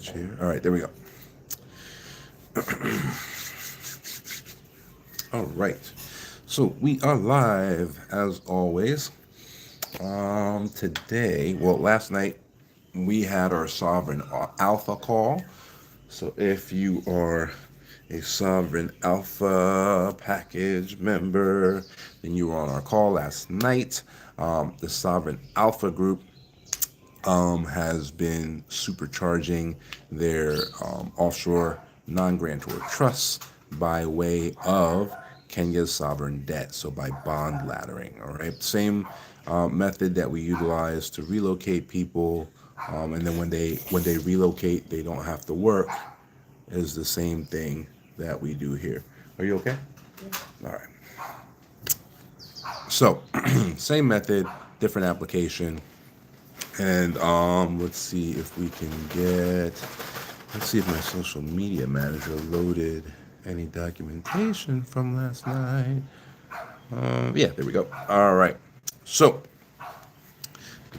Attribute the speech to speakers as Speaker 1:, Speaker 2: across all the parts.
Speaker 1: switch here. All right, there we go. All right. So we are live as always. Today, well, last night we had our Sovereign Alpha call. So if you are a Sovereign Alpha package member, then you were on our call last night. The Sovereign Alpha group has been supercharging their offshore non-grantor trusts by way of Kenya's sovereign debt, so by bond laddering. All right, same method that we utilize to relocate people, and then when they relocate, they don't have to work. Is the same thing that we do here. Are you okay? All right. So, same method, different application. And let's see if we can get, let's see if my social media manager loaded any documentation from last night. Yeah, there we go. All right. So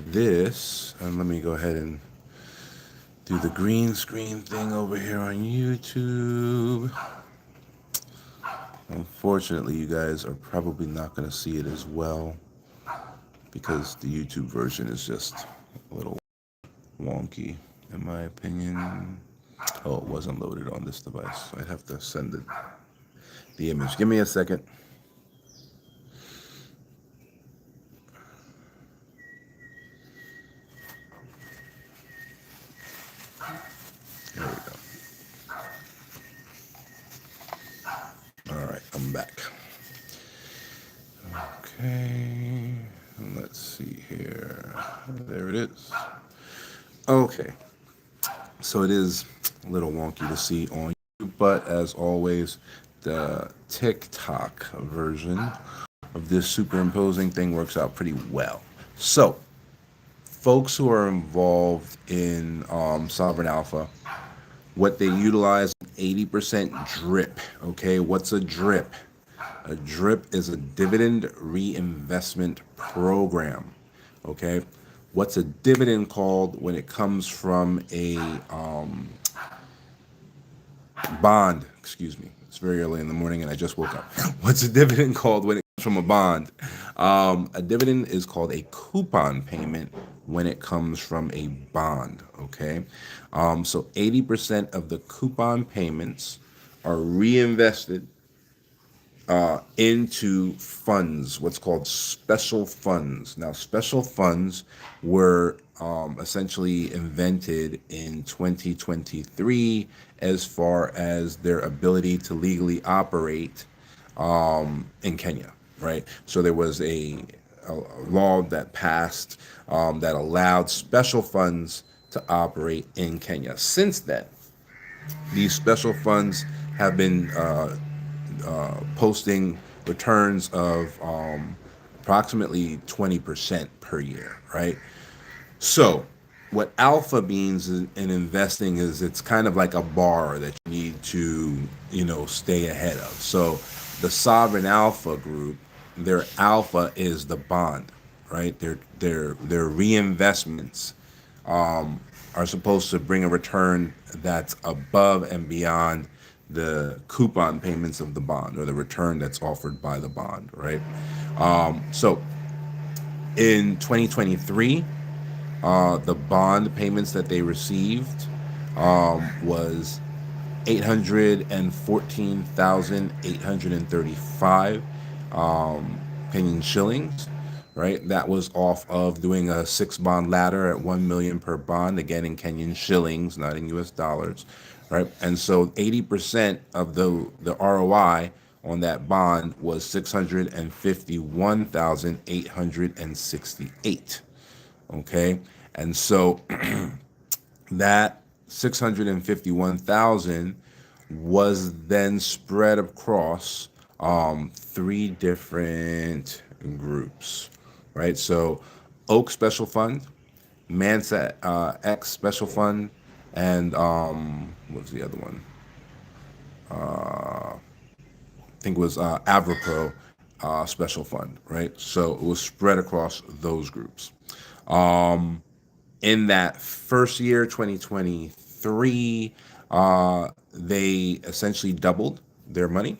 Speaker 1: this, and let me go ahead and do the green screen thing over here on YouTube. Unfortunately, you guys are probably not going to see it as well because the YouTube version is just a little wonky, in my opinion. Oh, it wasn't loaded on this device. I'd have to send the image. Give me a second. There we go. All right, I'm back. Okay, let's see here. There it is. Okay, so it is a little wonky to see on YouTube, but as always, the TikTok version of this superimposing thing works out pretty well. So, folks who are involved in Sovereign Alpha, what they utilize 80% drip. Okay, what's a drip? A drip is a dividend reinvestment program. Okay, what's a dividend called when it comes from a bond? Excuse me, it's very early in the morning and I just woke up. What's a dividend called when it comes from a bond? A dividend is called a coupon payment when it comes from a bond. Okay, so 80% of the coupon payments are reinvested into funds, what's called special funds. Now, special funds were essentially invented in 2023 as far as their ability to legally operate in Kenya, right? So there was a law that passed that allowed special funds to operate in Kenya. Since then, these special funds have been posting returns of approximately 20% per year, right? So, what alpha means in investing is it's kind of like a bar that you need to, stay ahead of. So, the Sovereign Alpha group, their alpha is the bond, right? Their reinvestments are supposed to bring a return that's above and beyond the coupon payments of the bond or the return that's offered by the bond, right? So in 2023, the bond payments that they received was 814,835 Kenyan shillings, right? That was off of doing a 6 bond ladder at 1 million per bond, again in Kenyan shillings, not in US dollars, right? And so 80% of the ROI on that bond was 651,868. Okay? And so that 651,000 was then spread across 3 different groups, right? So Oak Special Fund, Mansa X Special Fund, and what was the other one? I think it was Avropro Special Fund, right? So it was spread across those groups. In that first year, 2023, 2023, they essentially doubled their money.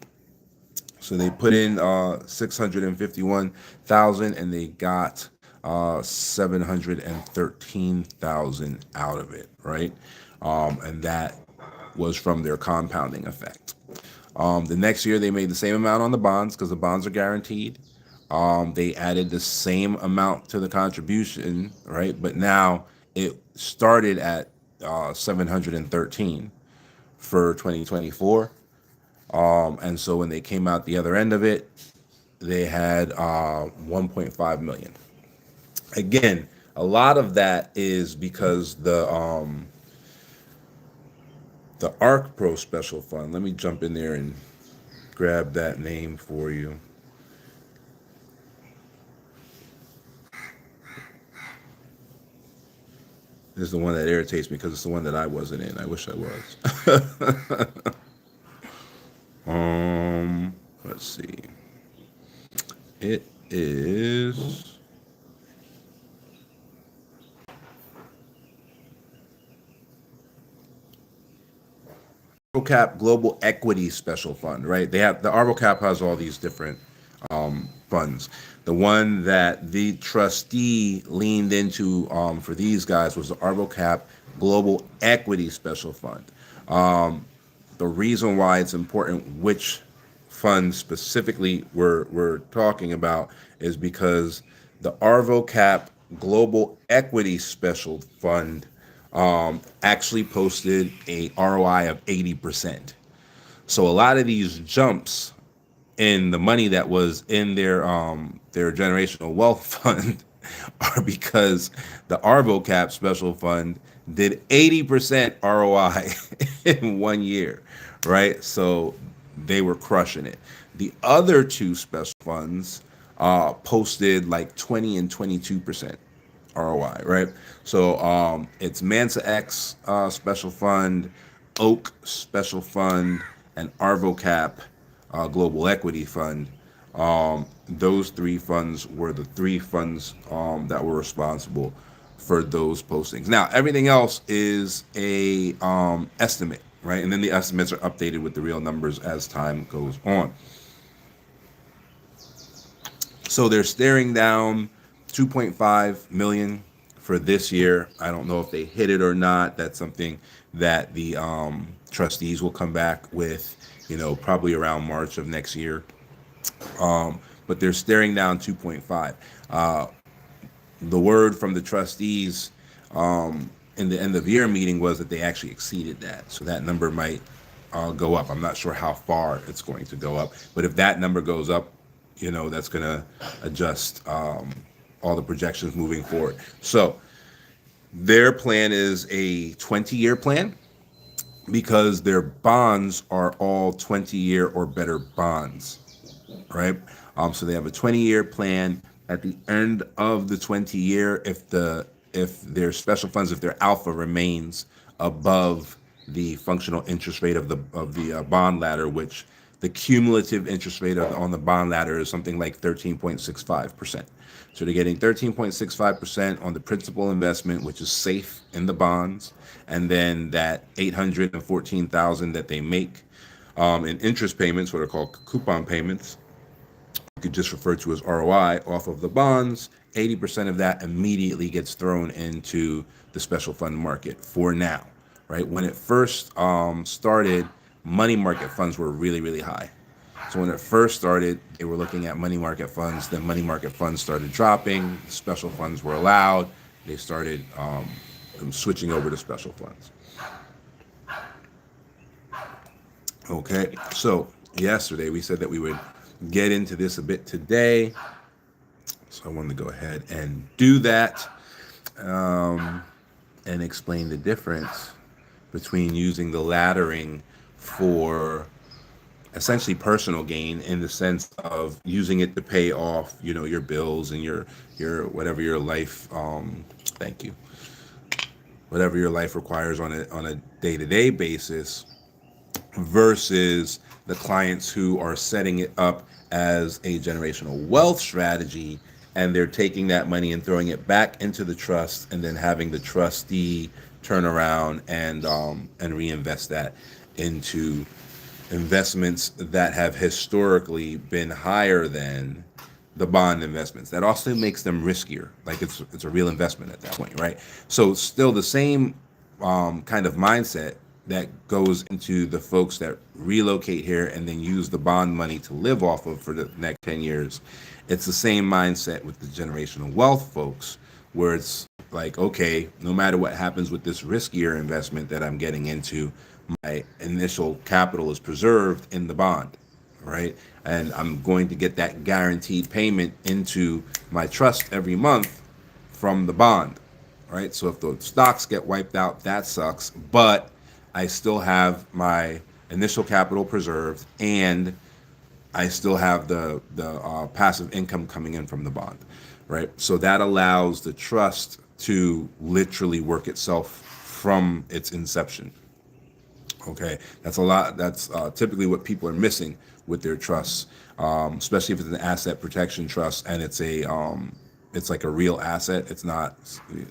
Speaker 1: So they put in 651,000 and they got 713,000 out of it, right? And that was from their compounding effect. The next year they made the same amount on the bonds because the bonds are guaranteed. They added the same amount to the contribution, right? But now it started at 713 for 2024. And so when they came out the other end of it, they had 1.5 million. Again, a lot of that is because the ARC Pro Special Fund. Let me jump in there and grab that name for you. This is the one that irritates me because it's the one that I wasn't in. I wish I was. Let's see. It is Cap Global Equity Special Fund, right? They have the ArboCap has all these different funds. The one that the trustee leaned into for these guys was the ArboCap Global Equity Special Fund. The reason why it's important which fund specifically we're talking about is because the ArboCap Global Equity Special Fund actually posted a ROI of 80%. So a lot of these jumps in the money that was in their generational wealth fund are because the ArboCap special fund did 80% ROI in 1 year, right? So they were crushing it. The other two special funds posted like 20 and 22% ROI, right? So it's Mansa X special fund, Oak special fund, and ArboCap Global Equity Fund. Those three funds were the three funds that were responsible for those postings. Now, everything else is a estimate, right? And then the estimates are updated with the real numbers as time goes on. So they're staring down 2.5 million for this year. I don't know if they hit it or not. That's something that the trustees will come back with, probably around March of next year. But they're staring down 2.5. The word from the trustees in the end of year meeting was that they actually exceeded that. So that number might go up. I'm not sure how far it's going to go up. But if that number goes up, that's going to adjust all the projections moving forward. So their plan is a 20-year plan because their bonds are all 20-year or better bonds, right? So they have a 20-year plan. At the end of the 20-year, if their special funds, if their alpha remains above the functional interest rate of the bond ladder, which the cumulative interest rate on the bond ladder is something like 13.65%. So they're getting 13.65% on the principal investment, which is safe in the bonds, and then that 814,000 that they make in interest payments, what are called coupon payments, you could just refer to as ROI off of the bonds. 80% of that immediately gets thrown into the special fund market for now, right? When it first started, money market funds were really, really high. So when it first started, they were looking at money market funds. Then money market funds started dropping. Special funds were allowed. They started switching over to special funds. Okay, so yesterday we said that we would get into this a bit today. So I wanted to go ahead and do that and explain the difference between using the laddering for essentially personal gain in the sense of using it to pay off, your bills and your whatever your life thank you. Whatever your life requires on a day-to-day basis versus the clients who are setting it up as a generational wealth strategy, and they're taking that money and throwing it back into the trust and then having the trustee turn around and reinvest that into investments that have historically been higher than the bond investments. That also makes them riskier. Like it's a real investment at that point, right? So still the same kind of mindset that goes into the folks that relocate here and then use the bond money to live off of for the next 10 years. It's the same mindset with the generational wealth folks, where it's like, okay, no matter what happens with this riskier investment that I'm getting into, my initial capital is preserved in the bond, right? And I'm going to get that guaranteed payment into my trust every month from the bond, right? So if the stocks get wiped out, that sucks, but I still have my initial capital preserved, and I still have the passive income coming in from the bond, right? So that allows the trust to literally work itself from its inception. Okay, that's a lot. That's typically what people are missing with their trusts, especially if it's an asset protection trust and it's like a real asset. It's not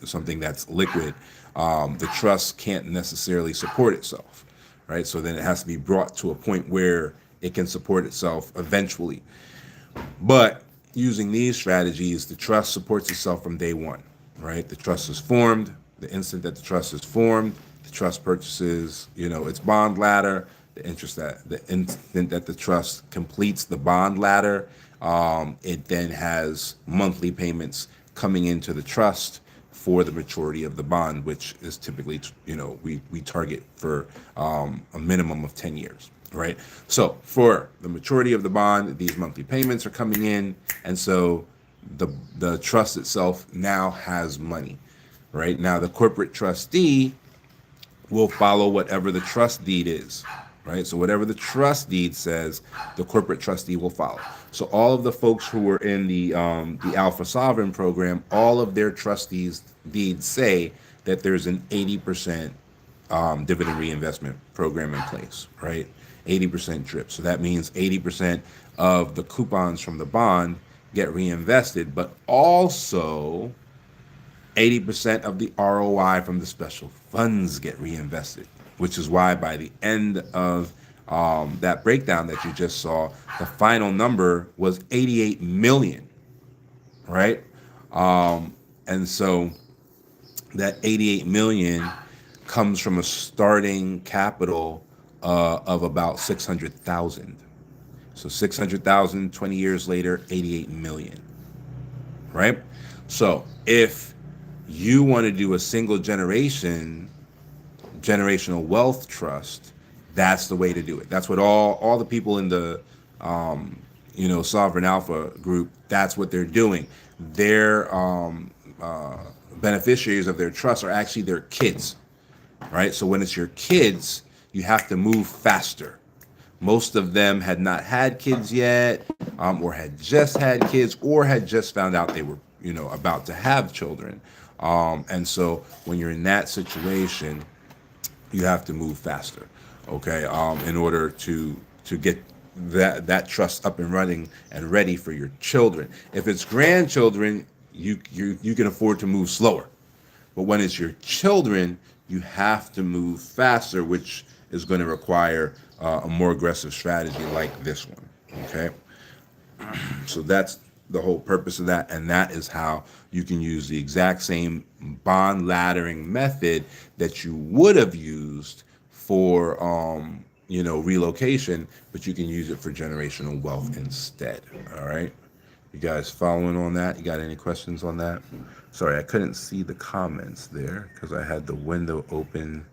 Speaker 1: something that's liquid. The trust can't necessarily support itself, right? So then it has to be brought to a point where it can support itself eventually. But using these strategies, the trust supports itself from day one, right? The trust is formed. The instant that the trust is formed, the trust purchases, its bond ladder. The instant that the trust completes the bond ladder, it then has monthly payments coming into the trust for the maturity of the bond, which is typically, we target for a minimum of 10 years, right? So for the maturity of the bond, these monthly payments are coming in, and so the trust itself now has money, right? Now the corporate trustee will follow whatever the trust deed is, right? So whatever the trust deed says, the corporate trustee will follow. So all of the folks who were in the Alpha Sovereign program, all of their trustees deeds say that there's an 80% dividend reinvestment program in place, right? 80% drip. So that means 80% of the coupons from the bond get reinvested, but also 80% of the ROI from the special funds get reinvested, which is why by the end of that breakdown that you just saw, the final number was 88 million, right? And so that 88 million comes from a starting capital of about 600,000. So 600,000, 20 years later, 88 million, right? So if you want to do a single generational wealth trust, that's the way to do it. That's what all the people in the Sovereign Alpha group, that's what they're doing. Their beneficiaries of their trust are actually their kids, right? So when it's your kids, you have to move faster. Most of them had not had kids yet, or had just had kids, or had just found out they were, about to have children. And so when you're in that situation, you have to move faster, okay, in order to get that trust up and running and ready for your children. If it's grandchildren, you can afford to move slower. But when it's your children, you have to move faster, which is going to require a more aggressive strategy like this one. Okay, so that's the whole purpose of that, and that is how you can use the exact same bond laddering method that you would have used for relocation, but you can use it for generational wealth instead. All right, you guys following on that? You got any questions on that? Sorry, I couldn't see the comments there because I had the window open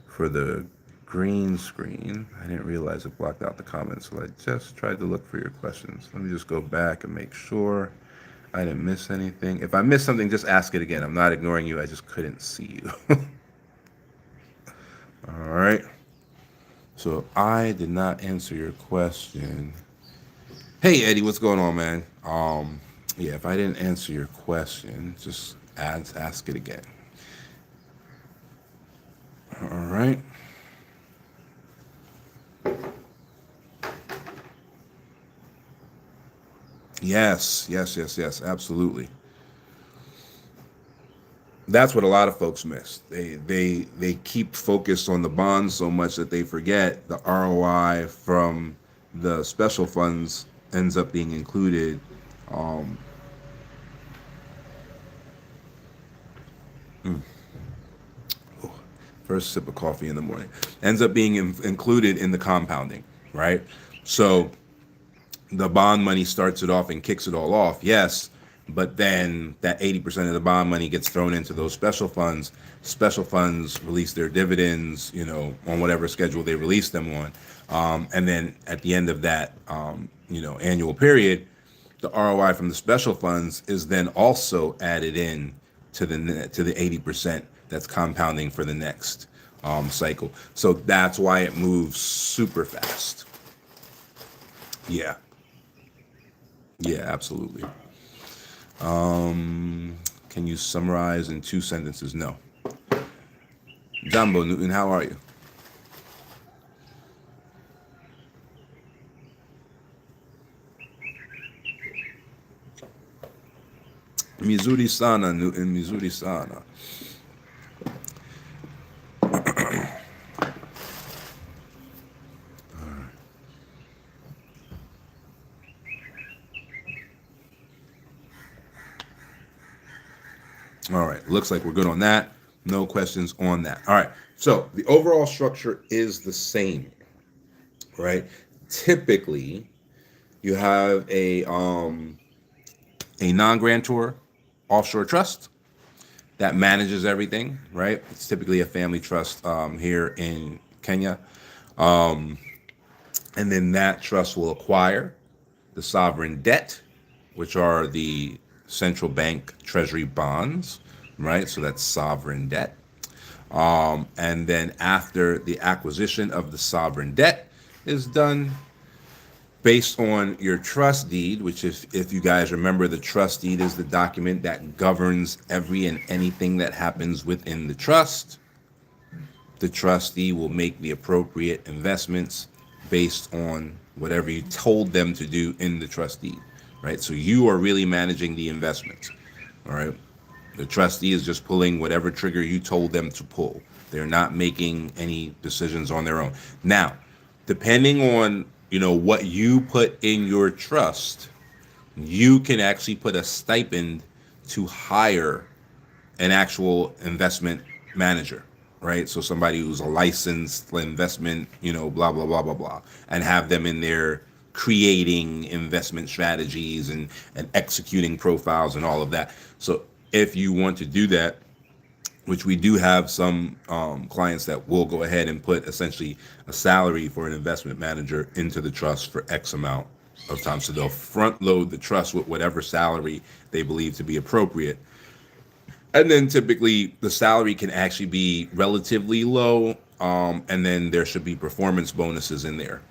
Speaker 1: for the green screen. I didn't realize it blocked out the comments, so I just tried to look for your questions. Let me just go back and make sure I didn't miss anything. If I missed something, just ask it again. I'm not ignoring you. I just couldn't see you. All right. So I did not answer your question. Hey, Eddie, what's going on, man? Yeah, if I didn't answer your question, just ask it again. All right. Yes, yes, yes, yes, absolutely. That's what a lot of folks miss. They keep focused on the bonds so much that they forget the ROI from the special funds ends up being included. Um, mm, First sip of coffee in the morning ends up being included in the compounding, right? So the bond money starts it off and kicks it all off, yes, but then that 80% of the bond money gets thrown into those special funds. Special funds release their dividends, on whatever schedule they release them on. And then at the end of that, annual period, the ROI from the special funds is then also added in to the 80% that's compounding for the next cycle. So that's why it moves super fast. Yeah, yeah, absolutely. Can you summarize in 2 sentences? No. Jumbo Newton, how are you? Mizuri sana, Newton, Mizuri sana. All right, looks like we're good on that. No questions on that. All right, so the overall structure is the same, right? Typically, you have a non-grantor offshore trust that manages everything, right? It's typically a family trust here in Kenya. Um, and then that trust will acquire the sovereign debt, which are the central bank treasury bonds, right? So that's sovereign debt. And then after the acquisition of the sovereign debt is done, based on your trust deed, which if you guys remember, the trust deed is the document that governs every and anything that happens within the trust. The trustee will make the appropriate investments based on whatever you told them to do in the trust deed, right? So you are really managing the investments, all right? The trustee is just pulling whatever trigger you told them to pull. They're not making any decisions on their own. Now, depending on what you put in your trust, you can actually put a stipend to hire an actual investment manager, right? So somebody who's a licensed investment, blah blah blah blah blah, and have them in there creating investment strategies and executing profiles and all of that. So if you want to do that, which we do have some clients that will go ahead and put essentially a salary for an investment manager into the trust for X amount of time. So they'll front load the trust with whatever salary they believe to be appropriate. And then typically the salary can actually be relatively low. And then there should be performance bonuses in there.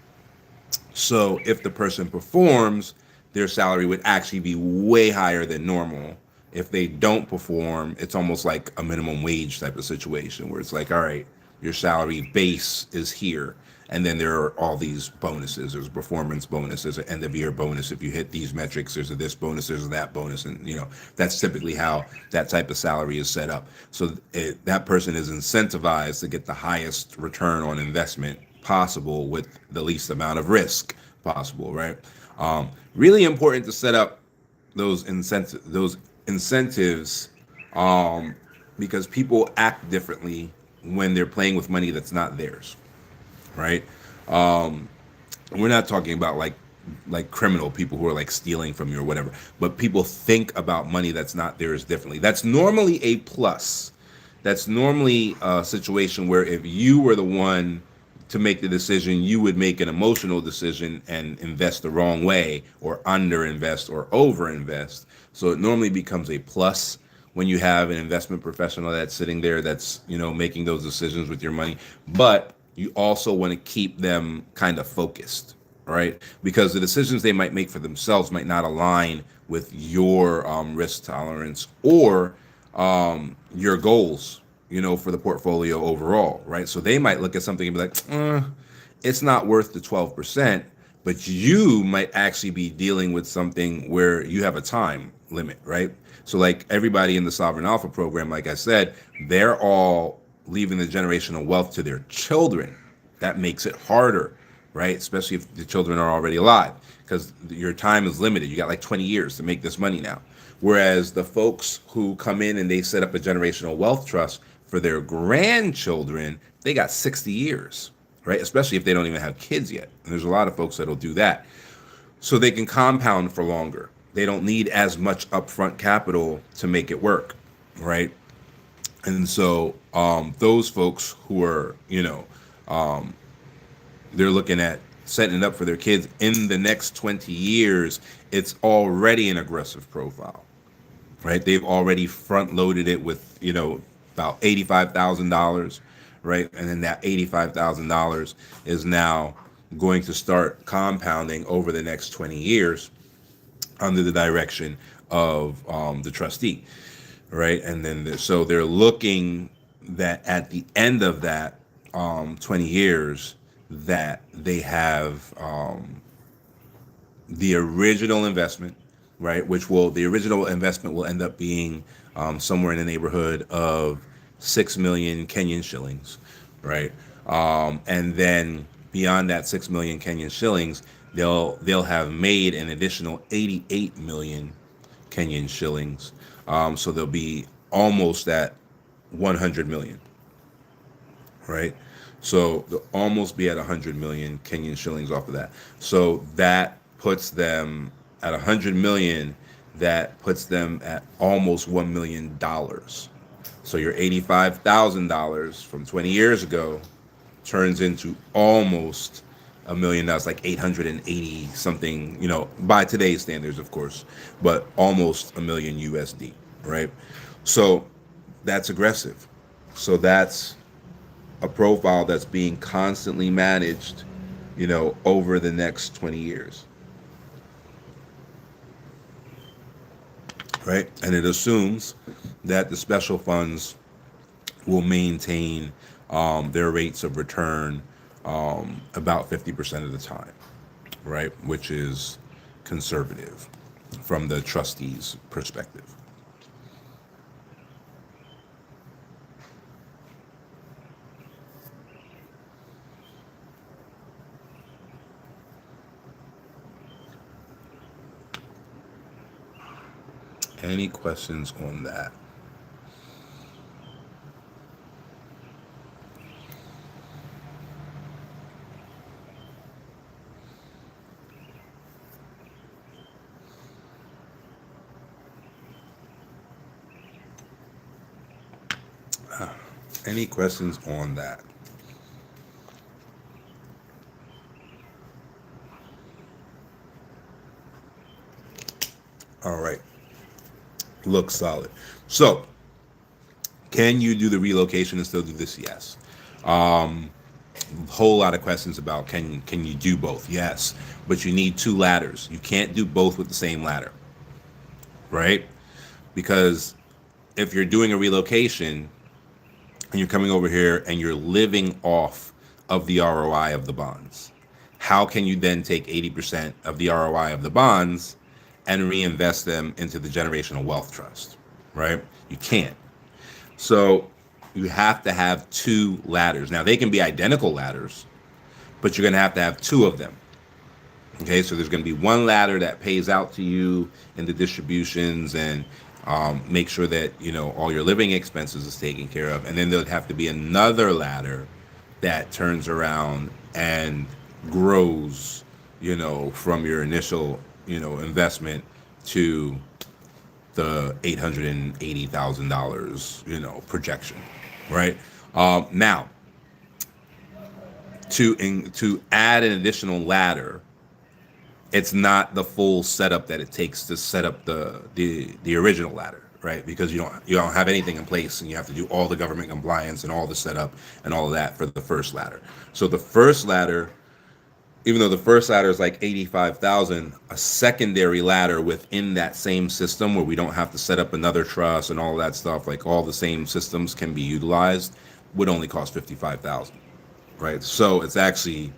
Speaker 1: So if the person performs, their salary would actually be way higher than normal. If they don't perform, it's almost like a minimum wage type of situation where it's like, all right, your salary base is here. And then there are all these bonuses. There's a performance bonus, there's an end of year bonus. If you hit these metrics, there's a this bonus, there's a that bonus. And, that's typically how that type of salary is set up. So that person is incentivized to get the highest return on investment possible with the least amount of risk possible, right? Really important to set up those incentives, because people act differently when they're playing with money that's not theirs, right? Um, we're not talking about like criminal people who are like stealing from you or whatever, but people think about money that's not theirs differently. That's normally a plus. That's normally a situation where if you were the one to make the decision, you would make an emotional decision and invest the wrong way or underinvest or overinvest. So it normally becomes a plus when you have an investment professional that's sitting there that's, making those decisions with your money. But you also want to keep them kind of focused, right? Because the decisions they might make for themselves might not align with your risk tolerance or your goals, for the portfolio overall, right? So they might look at something and be like, it's not worth the 12%, but you might actually be dealing with something where you have a time limit, right? So like everybody in the Sovereign Alpha program, like I said, they're all leaving the generational wealth to their children. That makes it harder, right? Especially if the children are already alive, because your time is limited. You got like 20 years to make this money now. Whereas the folks who come in and they set up a generational wealth trust for their grandchildren, they got 60 years, right? Especially if they don't even have kids yet. And there's a lot of folks that'll do that. So they can compound for longer. They don't need as much upfront capital to make it work, right? And so those folks who are, they're looking at setting it up for their kids in the next 20 years, it's already an aggressive profile, right? They've already front loaded it with, about $85,000, right? And then that $85,000 is now going to start compounding over the next 20 years under the direction of the trustee, right? And then so they're looking that at the end of that 20 years that they have the original investment, right? The original investment will end up being somewhere in the neighborhood of 6 million Kenyan shillings, right? And then beyond that 6 million Kenyan shillings, they'll have made an additional 88 million Kenyan shillings. So they'll be almost at 100 million, right? So they'll almost be at 100 million Kenyan shillings off of that. So that puts them at 100 million. That puts them at almost $1 million. So your $85,000 from 20 years ago turns into almost $1 million, like 880 something, by today's standards, of course, but almost a million USD, right? So that's aggressive. So that's a profile that's being constantly managed, over the next 20 years, right? And it assumes that the special funds will maintain their rates of return about 50% of the time, right? Which is conservative from the trustee's perspective. Any questions on that? Any questions on that? All right. Looks solid. So, can you do the relocation and still do this? Yes. Whole lot of questions about can you do both? Yes, but you need two ladders. You can't do both with the same ladder, right? Because if you're doing a relocation and you're coming over here and you're living off of the ROI of the bonds, how can you then take 80% of the ROI of the bonds and reinvest them into the generational wealth trust, right? You can't. So you have to have two ladders. Now, they can be identical ladders, but you're going to have two of them. Okay, so there's going to be one ladder that pays out to you in the distributions and make sure that all your living expenses is taken care of, and then there'll have to be another ladder that turns around and grows, from your initial, investment to the $880,000, projection, right? Now, to add an additional ladder, it's not the full setup that it takes to set up the original ladder, right? Because you don't have anything in place, and you have to do all the government compliance and all the setup and all of that for the first ladder. So the first ladder, even though the first ladder is like 85,000, a secondary ladder within that same system where we don't have to set up another trust and all of that stuff, like all the same systems can be utilized, would only cost 55,000, right? So it actually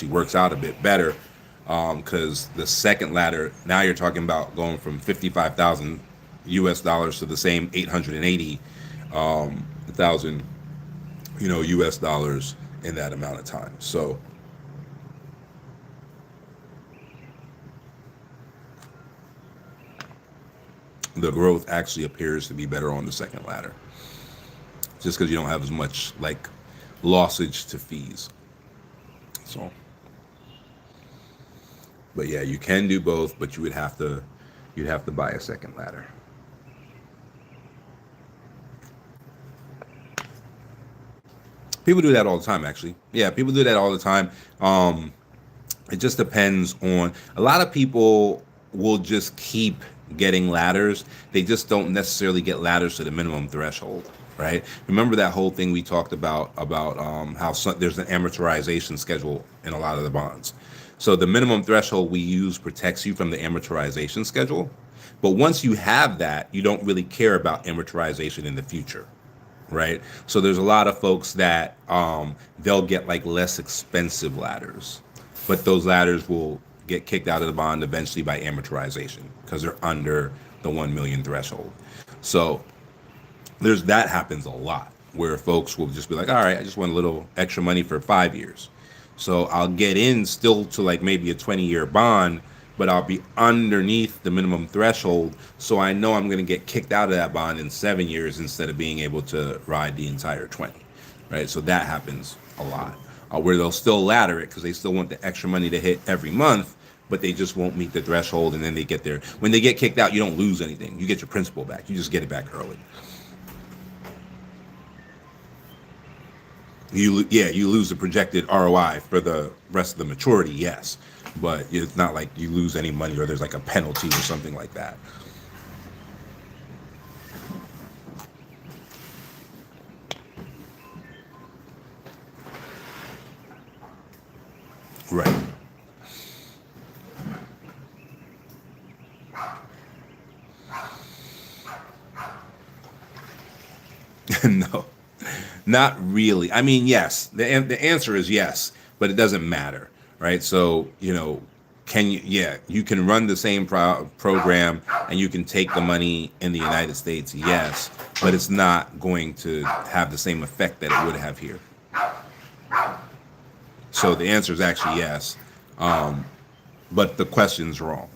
Speaker 1: works out a bit better because the second ladder, now you're talking about going from 55,000 US dollars to the same 880,000, US dollars in that amount of time. So the growth actually appears to be better on the second ladder, just because you don't have as much like lossage to fees. So, but yeah, you can do both, but you'd have to buy a second ladder. People do that all the time, actually. Yeah, people do that all the time. It just depends on, a lot of people will just keep getting ladders. They just don't necessarily get ladders to the minimum threshold, right? Remember that whole thing we talked about how there's an amortization schedule in a lot of the bonds. So the minimum threshold we use protects you from the amortization schedule. But once you have that, you don't really care about amortization in the future, right? So there's a lot of folks that they'll get like less expensive ladders, but those ladders will get kicked out of the bond eventually by amortization because they're under the 1 million threshold. So there's that happens a lot where folks will just be like, all right, I just want a little extra money for 5 years. So I'll get in still to like maybe a 20-year bond, but I'll be underneath the minimum threshold. So I know I'm going to get kicked out of that bond in 7 years instead of being able to ride the entire 20, right? So that happens a lot where they'll still ladder it because they still want the extra money to hit every month, but they just won't meet the threshold. And then they get there. When they get kicked out, you don't lose anything. You get your principal back. You just get it back early. You lose the projected ROI for the rest of the maturity, yes, but it's not like you lose any money or there's like a penalty or something like that. Right. No, not really. I mean, yes, the answer is yes, but it doesn't matter, right? So, can you, yeah, you can run the same program and you can take the money in the United States, yes, but it's not going to have the same effect that it would have here. So the answer is actually yes, but the question's wrong.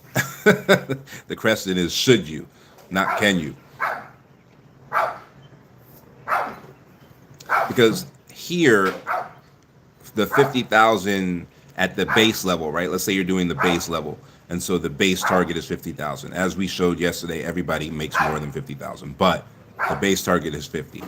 Speaker 1: The question is should you, not can you. Because here, the 50,000 at the base level, right? Let's say you're doing the base level, and so the base target is 50,000. As we showed yesterday, everybody makes more than 50,000, but the base target is 50.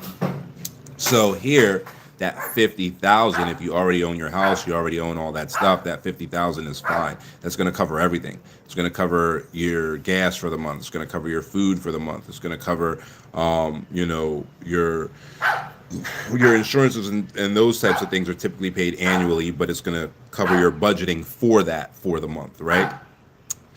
Speaker 1: So here, that 50,000, if you already own your house, you already own all that stuff, that 50,000 is fine. That's going to cover everything. It's going to cover your gas for the month. It's going to cover your food for the month. It's going to cover, your insurances and those types of things are typically paid annually, but it's going to cover your budgeting for that for the month, right?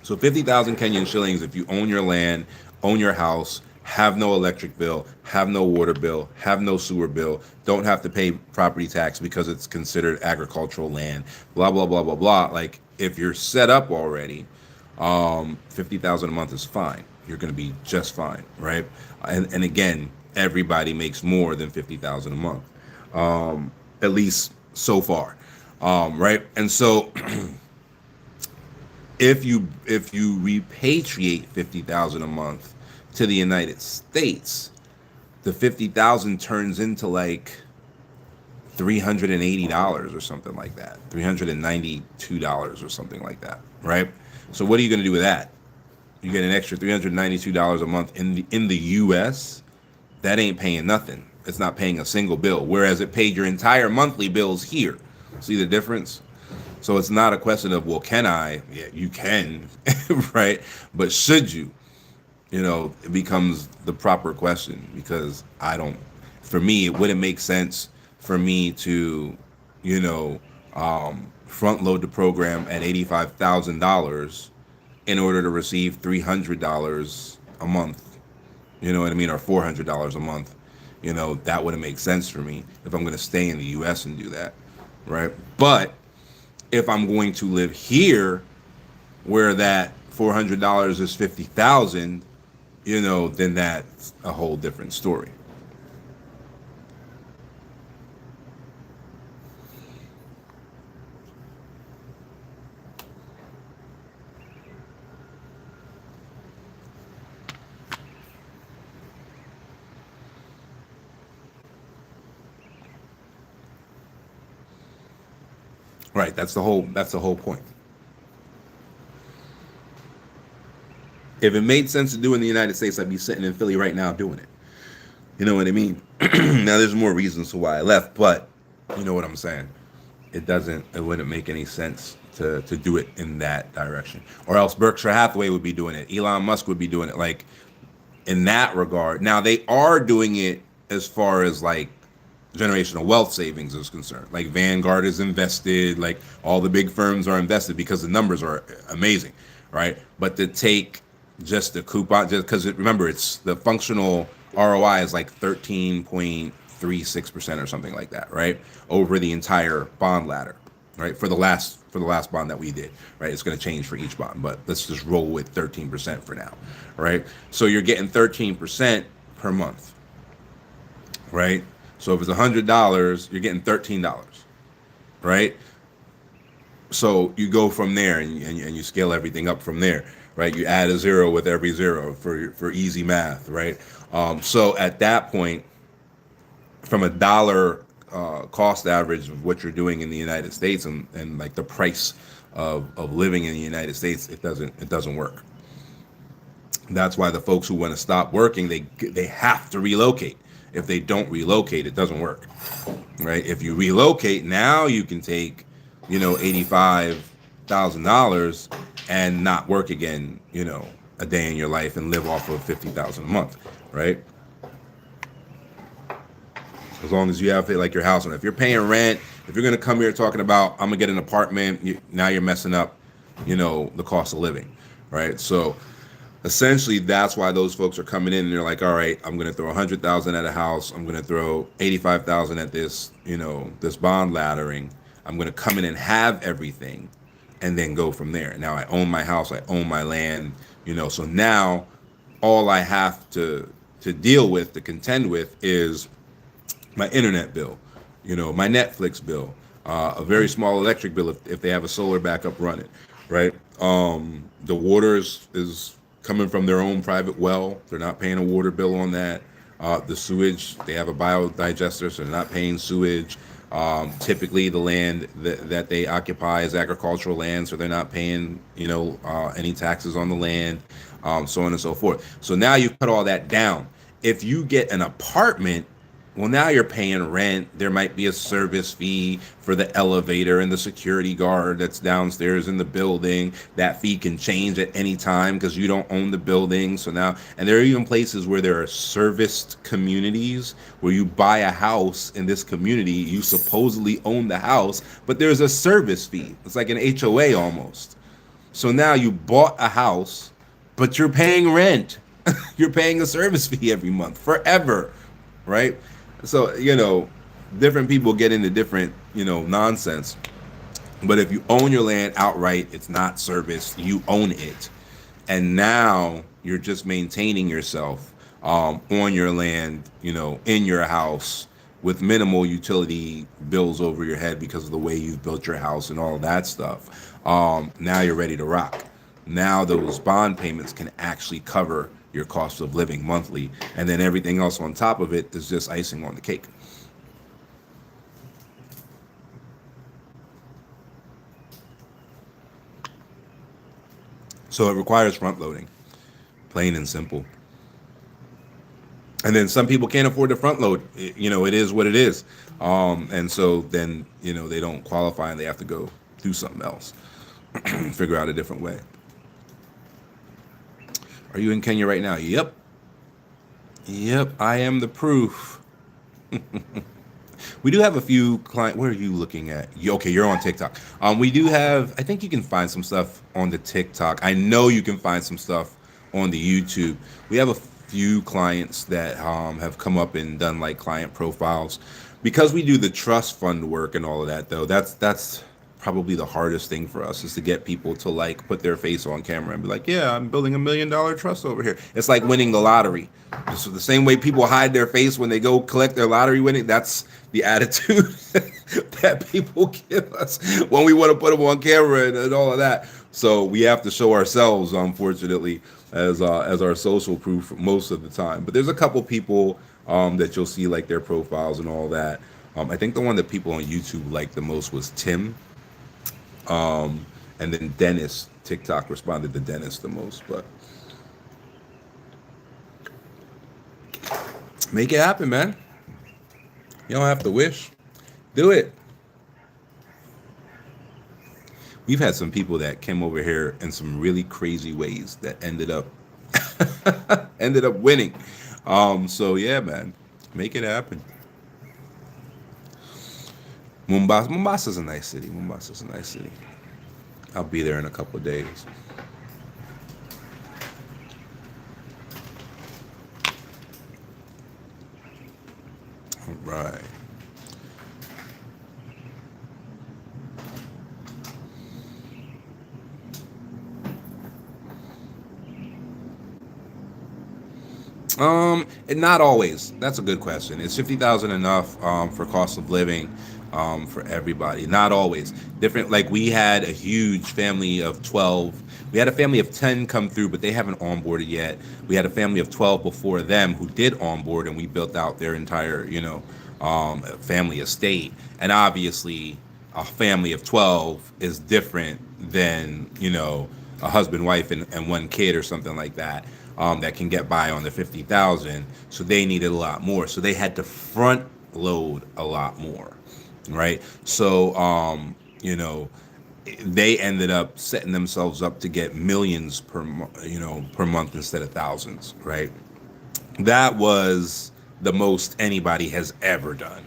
Speaker 1: So 50,000 Kenyan shillings if you own your land, own your house, have no electric bill, have no water bill, have no sewer bill, don't have to pay property tax because it's considered agricultural land, blah, blah, blah, blah, blah. Like, if you're set up already, 50,000 a month is fine. You're going to be just fine, right? And again, everybody makes more than 50,000 a month, at least so far, right? And so if you repatriate 50,000 a month to the United States, the 50,000 turns into like $380 or something like that, $392 or something like that, right? So what are you going to do with that? You get an extra $392 a month in the U.S. That ain't paying nothing. It's not paying a single bill, whereas it paid your entire monthly bills here. See the difference? So it's not a question of, well, can I? Yeah, you can, right? But should you? It becomes the proper question, because for me, it wouldn't make sense for me to, front load the program at $85,000 in order to receive $300 a month, you know what I mean, or $400 a month. That wouldn't make sense for me if I'm going to stay in the U.S. and do that, right? But if I'm going to live here where that $400 is 50,000, then that's a whole different story. Right. That's the whole point. If it made sense to do in the United States, I'd be sitting in Philly right now doing it. You know what I mean? Now there's more reasons to why I left, but you know what I'm saying. It wouldn't make any sense to do it in that direction. Or else Berkshire Hathaway would be doing it. Elon Musk would be doing it. Like in that regard. Now they are doing it as far as like generational wealth savings is concerned. Like Vanguard is invested, like all the big firms are invested because the numbers are amazing, right? But to take just the coupon, just because remember it's the functional ROI is like 13.36% or something like that, right? Over the entire bond ladder, right? For the last bond that we did, right? It's going to change for each bond, but let's just roll with 13% for now, right? So you're getting 13% per month, right? So if it's $100, you're getting $13, right? So you go from there and you scale everything up from there, right? You add a zero with every zero for easy math, right? So at that point, from a dollar cost average of what you're doing in the United States and like the price of living in the United States, it doesn't work. That's why the folks who want to stop working, they have to relocate. If they don't relocate, it doesn't work, right? If you relocate, now you can take, $85,000 and not work again, a day in your life and live off of 50,000 a month, right? As long as you have like your house, and if you're paying rent, if you're gonna come here talking about I'm gonna get an apartment, now you're messing up, the cost of living, right? So essentially that's why those folks are coming in and they're like, all right, I'm going to throw 100,000 at a house, I'm going to throw 85,000 at this, this bond laddering, I'm going to come in and have everything and then go from there. Now I own my house, I own my land, so now all I have to deal with, to contend with, is my internet bill, my Netflix bill, a very small electric bill if they have a solar backup running, right? The water is coming from their own private well. They're not paying a water bill on that. The sewage, they have a biodigester, so they're not paying sewage. Typically, the land that they occupy is agricultural land, so they're not paying, any taxes on the land, so on and so forth. So now you've cut all that down. If you get an apartment, well, now you're paying rent. There might be a service fee for the elevator and the security guard that's downstairs in the building. That fee can change at any time because you don't own the building. So now, and there are even places where there are serviced communities where you buy a house in this community. You supposedly own the house, but there's a service fee. It's like an HOA almost. So now you bought a house, but you're paying rent. You're paying a service fee every month forever, right? So, different people get into different, nonsense. But if you own your land outright, it's not serviced, you own it. And now you're just maintaining yourself on your land, in your house with minimal utility bills over your head because of the way you've built your house and all of that stuff. Now you're ready to rock. Now those bond payments can actually cover your cost of living monthly, and then everything else on top of it is just icing on the cake. So it requires front loading, plain and simple. And then some people can't afford to front load. It is what it is. And so then, they don't qualify and they have to go do something else, figure out a different way. Are you in Kenya right now? Yep. Yep, I am the proof. We do have a few client. Where are you looking at? Okay, you're on TikTok. We do have. I think you can find some stuff on the TikTok. I know you can find some stuff on the YouTube. We have a few clients that have come up and done like client profiles, because we do the trust fund work and all of that. Though that's probably the hardest thing for us is to get people to like put their face on camera and be like, yeah, I'm building $1 million trust over here. It's like winning the lottery. Just the same way people hide their face when they go collect their lottery winning, that's the attitude that people give us when we want to put them on camera and all of that. So we have to show ourselves, unfortunately, as our social proof most of the time. But there's a couple people that you'll see like their profiles and all that. I think the one that people on YouTube liked the most was Tim, and then Dennis. TikTok responded to Dennis the most. But make it happen, man. You don't have to wish. Do it. We've had some people that came over here in some really crazy ways that ended up winning. So yeah, man, make it happen. Mombasa's a nice city. Mombasa's a nice city. I'll be there in a couple of days. All right. And not always. That's a good question. Is 50,000 enough for cost of living for everybody? Not always. Different. Like we had a huge family of 12. We had a family of 10 come through, but they haven't onboarded yet. We had a family of 12 before them who did onboard, and we built out their entire, family estate. And obviously, a family of 12 is different than a husband, wife, and one kid or something like that. That can get by on the 50,000. So they needed a lot more. So they had to front load a lot more, right? So they ended up setting themselves up to get millions per month instead of thousands, right? That was the most anybody has ever done.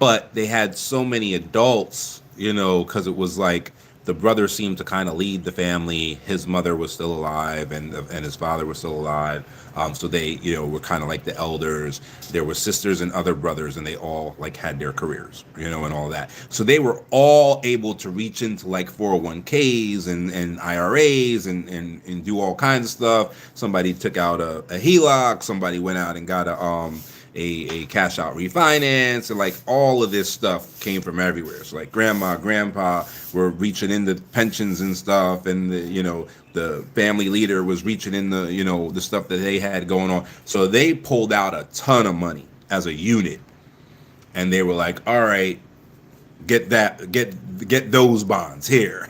Speaker 1: But they had so many adults, because it was like the brother seemed to kind of lead the family. His mother was still alive, and his father was still alive. So they, were kind of like the elders. There were sisters and other brothers, and they all like had their careers, and all that. So they were all able to reach into like 401ks and IRAs and do all kinds of stuff. Somebody took out a HELOC. Somebody went out and got a cash out refinance, and like all of this stuff came from everywhere. So like grandma, grandpa were reaching into pensions and stuff, and the family leader was reaching in the stuff that they had going on. So they pulled out a ton of money as a unit, and they were like, all right, get those bonds here,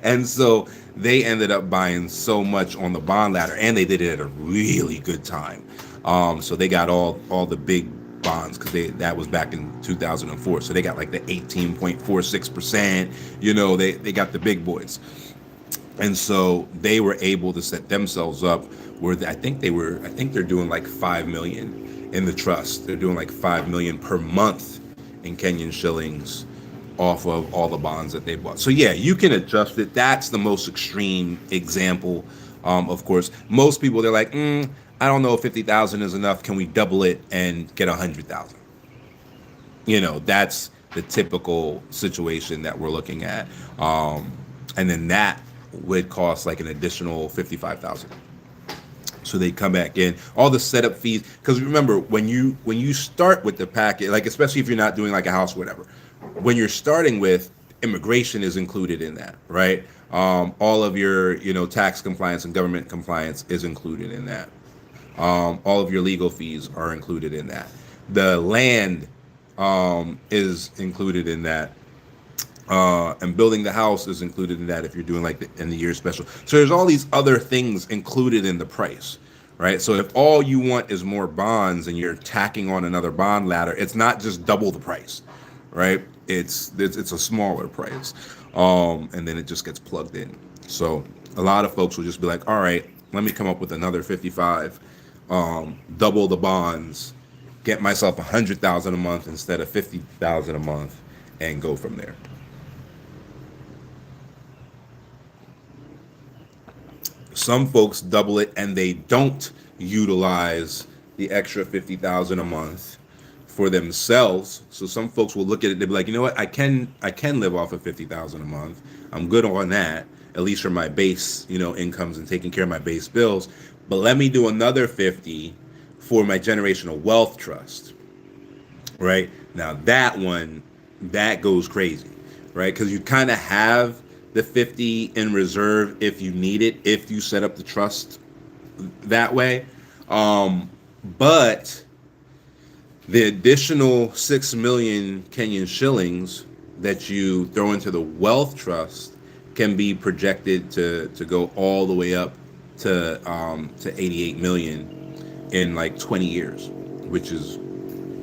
Speaker 1: and so they ended up buying so much on the bond ladder, and they did it at a really good time. So they got all the big bonds, because that was back in 2004. So they got like the 18.46%. They got the big boys, and so they were able to set themselves up where I think they're doing like 5 million in the trust. They're doing like 5 million per month in Kenyan shillings off of all the bonds that they bought. So yeah, you can adjust it. That's the most extreme example. Of course, most people, they're like, I don't know if 50,000 is enough. Can we double it and get 100,000? That's the typical situation that we're looking at. And then that would cost like an additional 55,000. So they come back in, all the setup fees. Because remember, when you start with the packet, like especially if you're not doing like a house or whatever, when you're starting with, immigration is included in that, right? All of your tax compliance and government compliance is included in that. All of your legal fees are included in that. The land is included in that. And building the house is included in that if you're doing like in the year special. So there's all these other things included in the price, right? So if all you want is more bonds and you're tacking on another bond ladder, it's not just double the price, right? It's a smaller price, and then it just gets plugged in. So a lot of folks will just be like, all right, let me come up with another 55, double the bonds, get myself 100,000 a month instead of 50,000 a month, and go from there. Some folks double it and they don't utilize the extra 50,000 a month for themselves. So some folks will look at it, they'll be like, you know what, I can live off of 50,000 a month. I'm good on that, at least for my base, incomes and taking care of my base bills. But let me do another 50 for my generational wealth trust. Right? Now that one, that goes crazy, right? Because you kind of have the 50 in reserve if you need it, if you set up the trust that way. But the additional 6 million Kenyan shillings that you throw into the wealth trust can be projected to go all the way up to 88 million in like 20 years, which is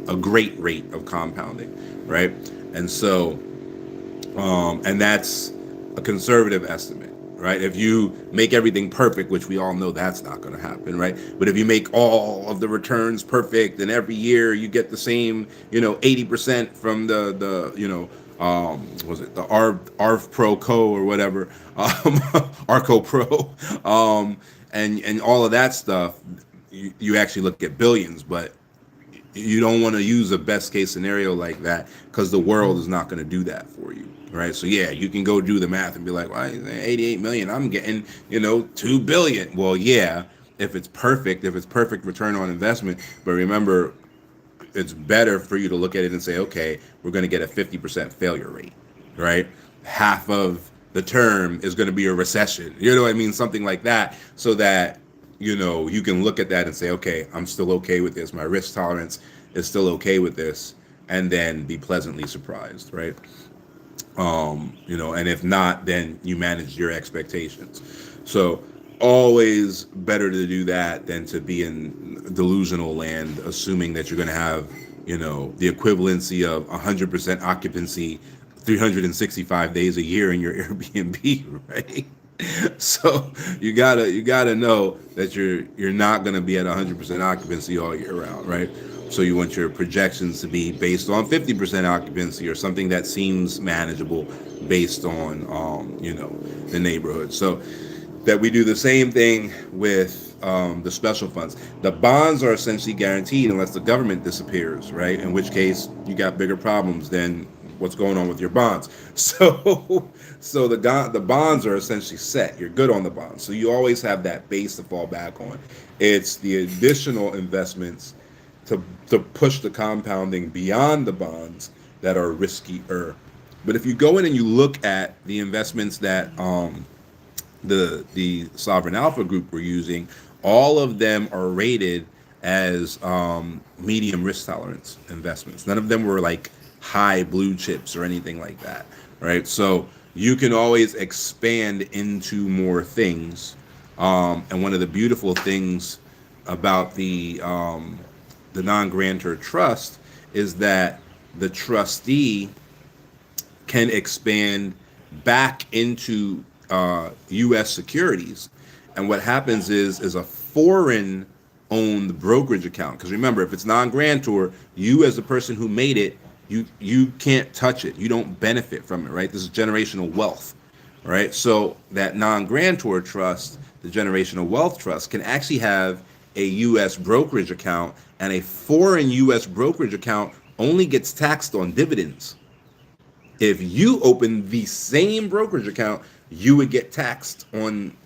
Speaker 1: a great rate of compounding, right? And so, and that's a conservative estimate, right? If you make everything perfect, which we all know that's not going to happen, right? But if you make all of the returns perfect and every year you get the same, 80% from was it the ARV Pro Co or whatever, Arco Pro, and all of that stuff, you actually look at billions, but you don't want to use a best case scenario like that because the world is not going to do that for you, right? So yeah, you can go do the math and be like, well, 88 million, I'm getting 2 billion. Well, yeah, if it's perfect return on investment. But remember, it's better for you to look at it and say, okay, we're going to get a 50% failure rate, right? Half of the term is going to be a recession, what I mean, something like that, so that you can look at that and say, okay, I'm still okay with this. My risk tolerance is still okay with this, and then be pleasantly surprised, right? And if not, then you manage your expectations. So always better to do that than to be in delusional land, assuming that you're going to have, the equivalency of 100% occupancy 365 days a year in your Airbnb, right? So you gotta know that you're not going to be at 100% occupancy all year round, right? So you want your projections to be based on 50% occupancy or something that seems manageable based on the neighborhood. So that we do the same thing with the special funds. The bonds are essentially guaranteed unless the government disappears, right? In which case you got bigger problems than what's going on with your bonds. So the bonds are essentially set. You're good on the bonds. So you always have that base to fall back on. It's the additional investments to push the compounding beyond the bonds that are riskier. But if you go in and you look at the investments that the Sovereign Alpha Group were using, all of them are rated as medium risk tolerance investments. None of them were like high blue chips or anything like that, right? So you can always expand into more things. And one of the beautiful things about the non-grantor trust is that the trustee can expand back into U.S. securities, and what happens is a foreign owned brokerage account. Because remember, if it's non-grantor, you as the person who made it, you can't touch it. You don't benefit from it, right? This is generational wealth, right? So that non-grantor trust, the generational wealth trust, can actually have a U.S. brokerage account, and a foreign U.S. brokerage account only gets taxed on dividends. If you open the same brokerage account, you would get taxed on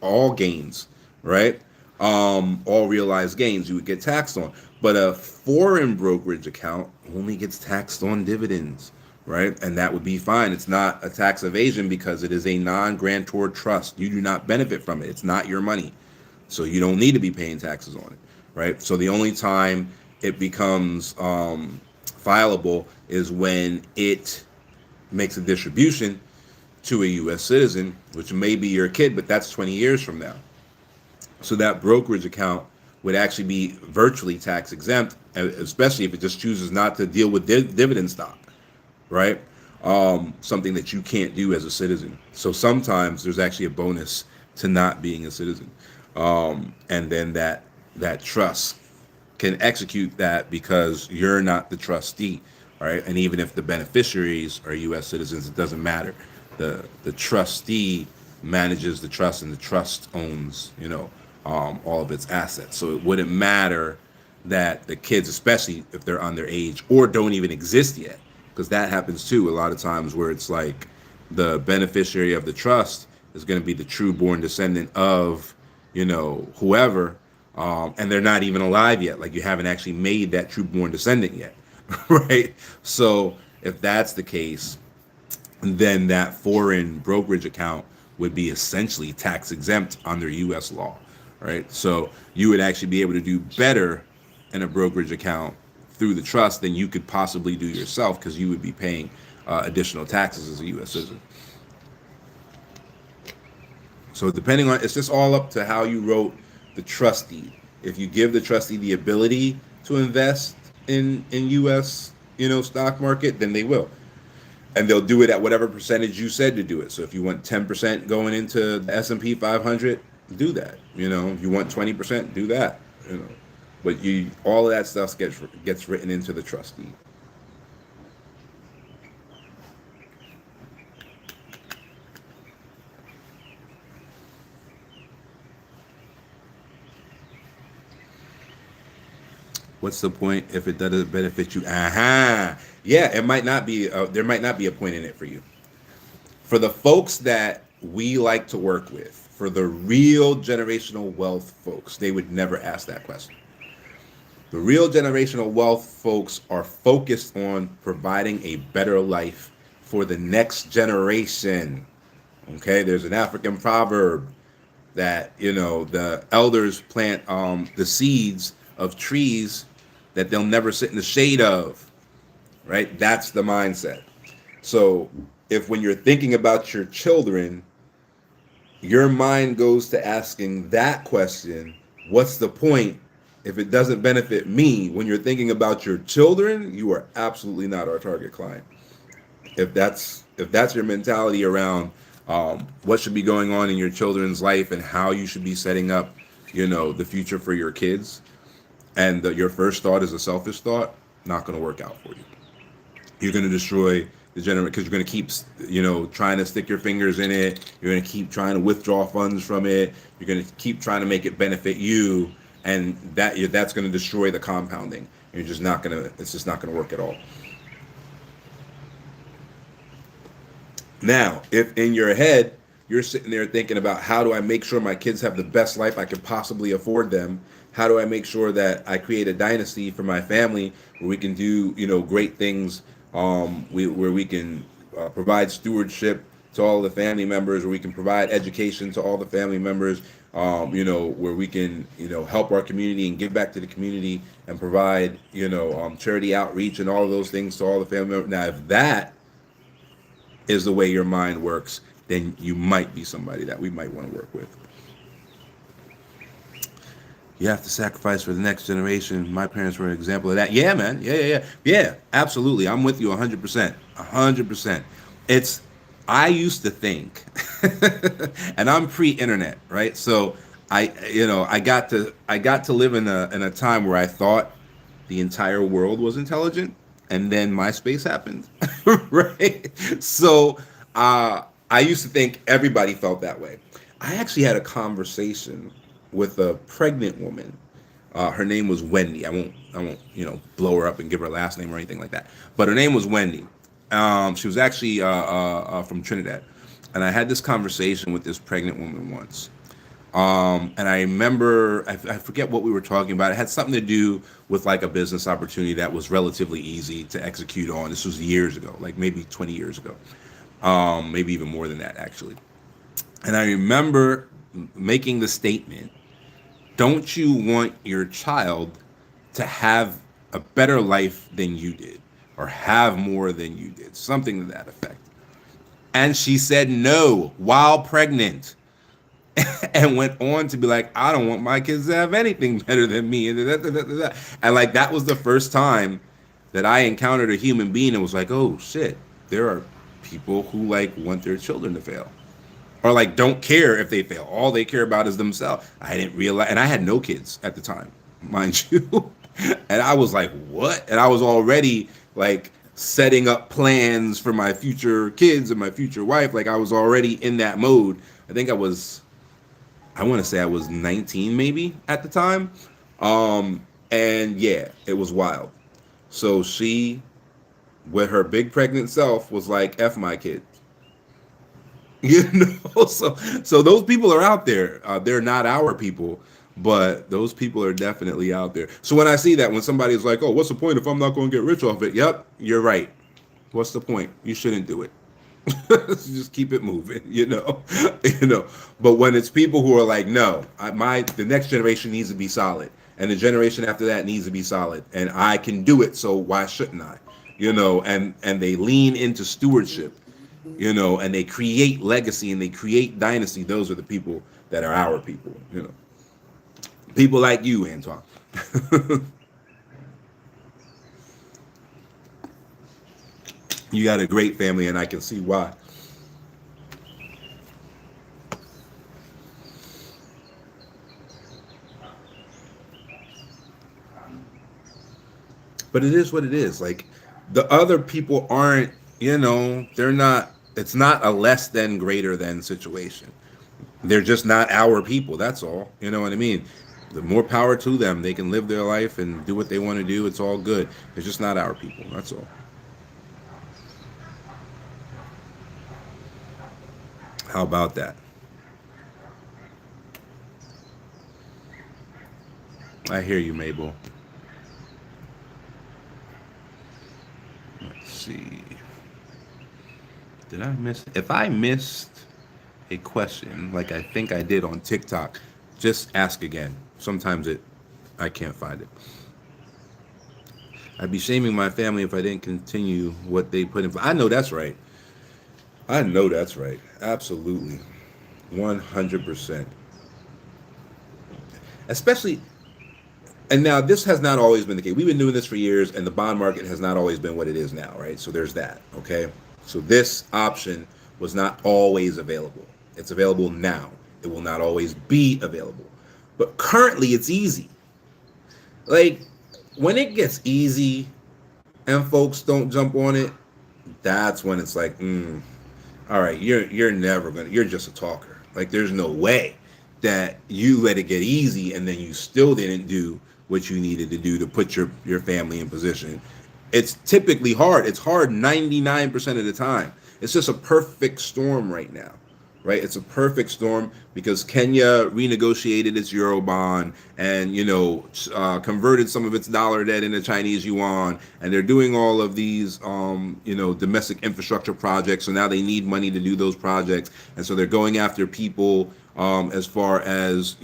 Speaker 1: all gains, right? All realized gains you would get taxed on. But a foreign brokerage account only gets taxed on dividends, right? And that would be fine. It's not a tax evasion because it is a non-grantor trust. You do not benefit from it. It's not your money. So you don't need to be paying taxes on it, right? So the only time it becomes fileable is when it makes a distribution to a U.S. citizen, which may be your kid, but that's 20 years from now. So that brokerage account would actually be virtually tax exempt, especially if it just chooses not to deal with dividend stock, right? Something that you can't do as a citizen. So sometimes there's actually a bonus to not being a citizen. And then that trust can execute that because you're not the trustee, right? And even if the beneficiaries are U.S. citizens, it doesn't matter. The trustee manages the trust, and the trust owns, all of its assets. So it wouldn't matter that the kids, especially if they're underage or don't even exist yet, because that happens too a lot of times where it's like the beneficiary of the trust is going to be the true born descendant of, whoever, and they're not even alive yet. Like you haven't actually made that true born descendant yet, right? So if that's the case, then that foreign brokerage account would be essentially tax exempt under U.S. law, right? So you would actually be able to do better in a brokerage account through the trust than you could possibly do yourself because you would be paying additional taxes as a U.S. citizen. So depending on, it's just all up to how you wrote the trust deed. If you give the trustee the ability to invest in U.S. stock market, then they will, and they'll do it at whatever percentage you said to do it. So if you want 10% going into the S&P 500, do that. If you want 20%, do that. But all of that stuff gets written into the trust deed. What's the point if it doesn't benefit you? Aha. Yeah, it might not be. There might not be a point in it for you. For the folks that we like to work with, for the real generational wealth folks, they would never ask that question. The real generational wealth folks are focused on providing a better life for the next generation. Okay, there's an African proverb that the elders plant the seeds of trees that they'll never sit in the shade of, right? That's the mindset. So if when you're thinking about your children, your mind goes to asking that question, what's the point if it doesn't benefit me? When you're thinking about your children, you are absolutely not our target client. If that's your mentality around what should be going on in your children's life and how you should be setting up, the future for your kids, and your first thought is a selfish thought, not going to work out for you. You're going to destroy the generation because you're going to keep, trying to stick your fingers in it. You're going to keep trying to withdraw funds from it. You're going to keep trying to make it benefit you, and that's going to destroy the compounding. It's just not going to work at all. Now, if in your head you're sitting there thinking about how do I make sure my kids have the best life I could possibly afford them? How do I make sure that I create a dynasty for my family where we can do, great things, where we can provide stewardship to all the family members, where we can provide education to all the family members, where we can, help our community and give back to the community and provide, charity outreach and all of those things to all the family members. Now, if that is the way your mind works, then you might be somebody that we might want to work with. You have to sacrifice for the next generation. My parents were an example of that. Yeah, man. Yeah, absolutely. I'm with you 100%. 100%. I used to think, and I'm pre-internet, right? So I got to live in a time where I thought the entire world was intelligent, and then MySpace happened, right? So I used to think everybody felt that way. I actually had a conversation with a pregnant woman. Her name was Wendy. I won't, blow her up and give her a last name or anything like that. But her name was Wendy. She was actually from Trinidad, and I had this conversation with this pregnant woman once. And I remember, I forget what we were talking about. It had something to do with like a business opportunity that was relatively easy to execute on. This was years ago, like maybe 20 years ago, maybe even more than that, actually. And I remember making the statement, don't you want your child to have a better life than you did or have more than you did? Something to that effect. And she said no while pregnant. And went on to be like, I don't want my kids to have anything better than me. And like, that was the first time that I encountered a human being and was like, oh shit, there are people who like want their children to fail. Or like don't care if they fail. All they care about is themselves. I didn't realize, and I had no kids at the time, mind you. And I was like, what? And I was already like setting up plans for my future kids and my future wife. Like I was already in that mode. I want to say I was 19 maybe at the time. And yeah, it was wild. So she, with her big pregnant self, was like, "F my kid." You know, so those people are out there. They're not our people, but those people are definitely out there. So when I see that, when somebody's like, "Oh, what's the point if I'm not going to get rich off it?" Yep, you're right. What's the point? You shouldn't do it. Just keep it moving, you know, you know. But when it's people who are like, "No, the next generation needs to be solid, and the generation after that needs to be solid, and I can do it, so why shouldn't I?" You know, and they lean into stewardship, you know, and they create legacy and they create dynasty. Those are the people that are our people, you know, people like you, Antoine. You got a great family, and I can see why. But it is what it is. Like the other people aren't, you know, they're not. It's not a less than greater than situation. They're just not our people. That's all. You know what I mean? The more power to them. They can live their life and do what they want to do. It's all good. It's just not our people. That's all. How about that? I hear you, Mabel. Let's see. Did I miss? If I missed a question, like I think I did on TikTok, just ask again. Sometimes I can't find it. I'd be shaming my family if I didn't continue what they put in. I know that's right. I know that's right. Absolutely. 100%. Especially, and now this has not always been the case. We've been doing this for years, and the bond market has not always been what it is now, right? So there's that, okay? So this option was not always available. It's available now. It will not always be available. But currently, it's easy. Like, when it gets easy and folks don't jump on it, that's when it's like, all right, you're never gonna, you're just a talker. Like there's no way that you let it get easy and then you still didn't do what you needed to do to put your family in position. It's typically hard. It's hard 99% of the time. It's just a perfect storm right now, right? It's a perfect storm because Kenya renegotiated its euro bond and converted some of its dollar debt into Chinese yuan, and they're doing all of these domestic infrastructure projects. So now they need money to do those projects, and so they're going after people as far as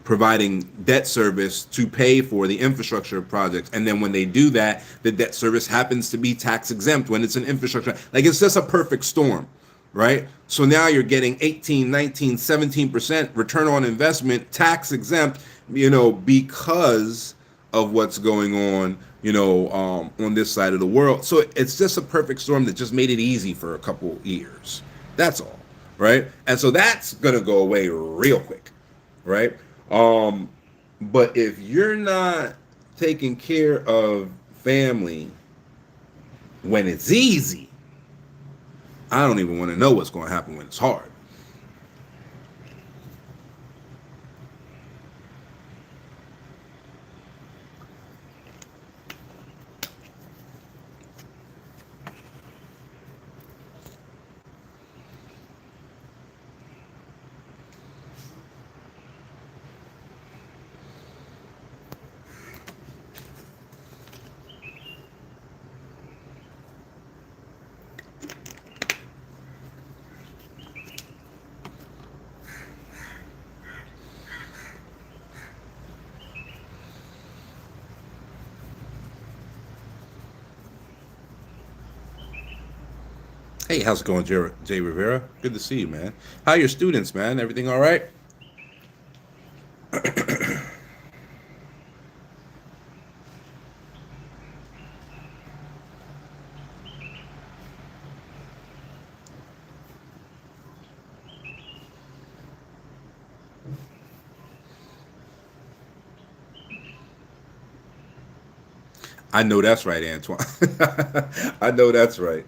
Speaker 1: providing debt service to pay for the infrastructure projects. And then when they do that, the debt service happens to be tax exempt when it's an infrastructure. Like it's just a perfect storm, right? So now you're getting 18, 19, 17% return on investment, tax exempt, because of what's going on, on this side of the world. So it's just a perfect storm that just made it easy for a couple years. That's all, right? And so that's going to go away real quick, right? Um, but if you're not taking care of family when it's easy, I don't even want to know what's going to happen when it's hard. Hey, how's it going, Jay Rivera? Good to see you, man. How are your students, man? Everything all right? I know that's right, Antoine. I know that's right.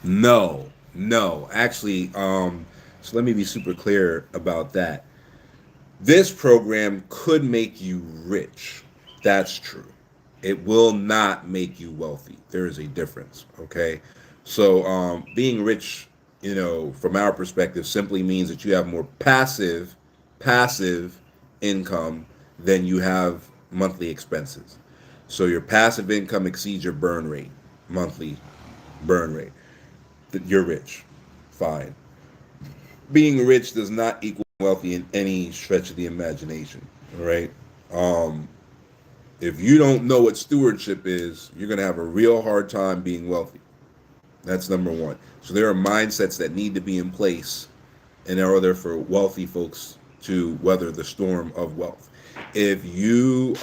Speaker 1: No, no. Actually, so let me be super clear about that. This program could make you rich. That's true. It will not make you wealthy. There is a difference. Okay. So, being rich, from our perspective, simply means that you have more passive income than you have monthly expenses. So your passive income exceeds your burn rate, monthly burn rate. You're rich. Fine. Being rich does not equal wealthy in any stretch of the imagination. All right. Um, if you don't know what stewardship is, you're going to have a real hard time being wealthy. That's number one. So there are mindsets that need to be in place in order for wealthy folks to weather the storm of wealth. If you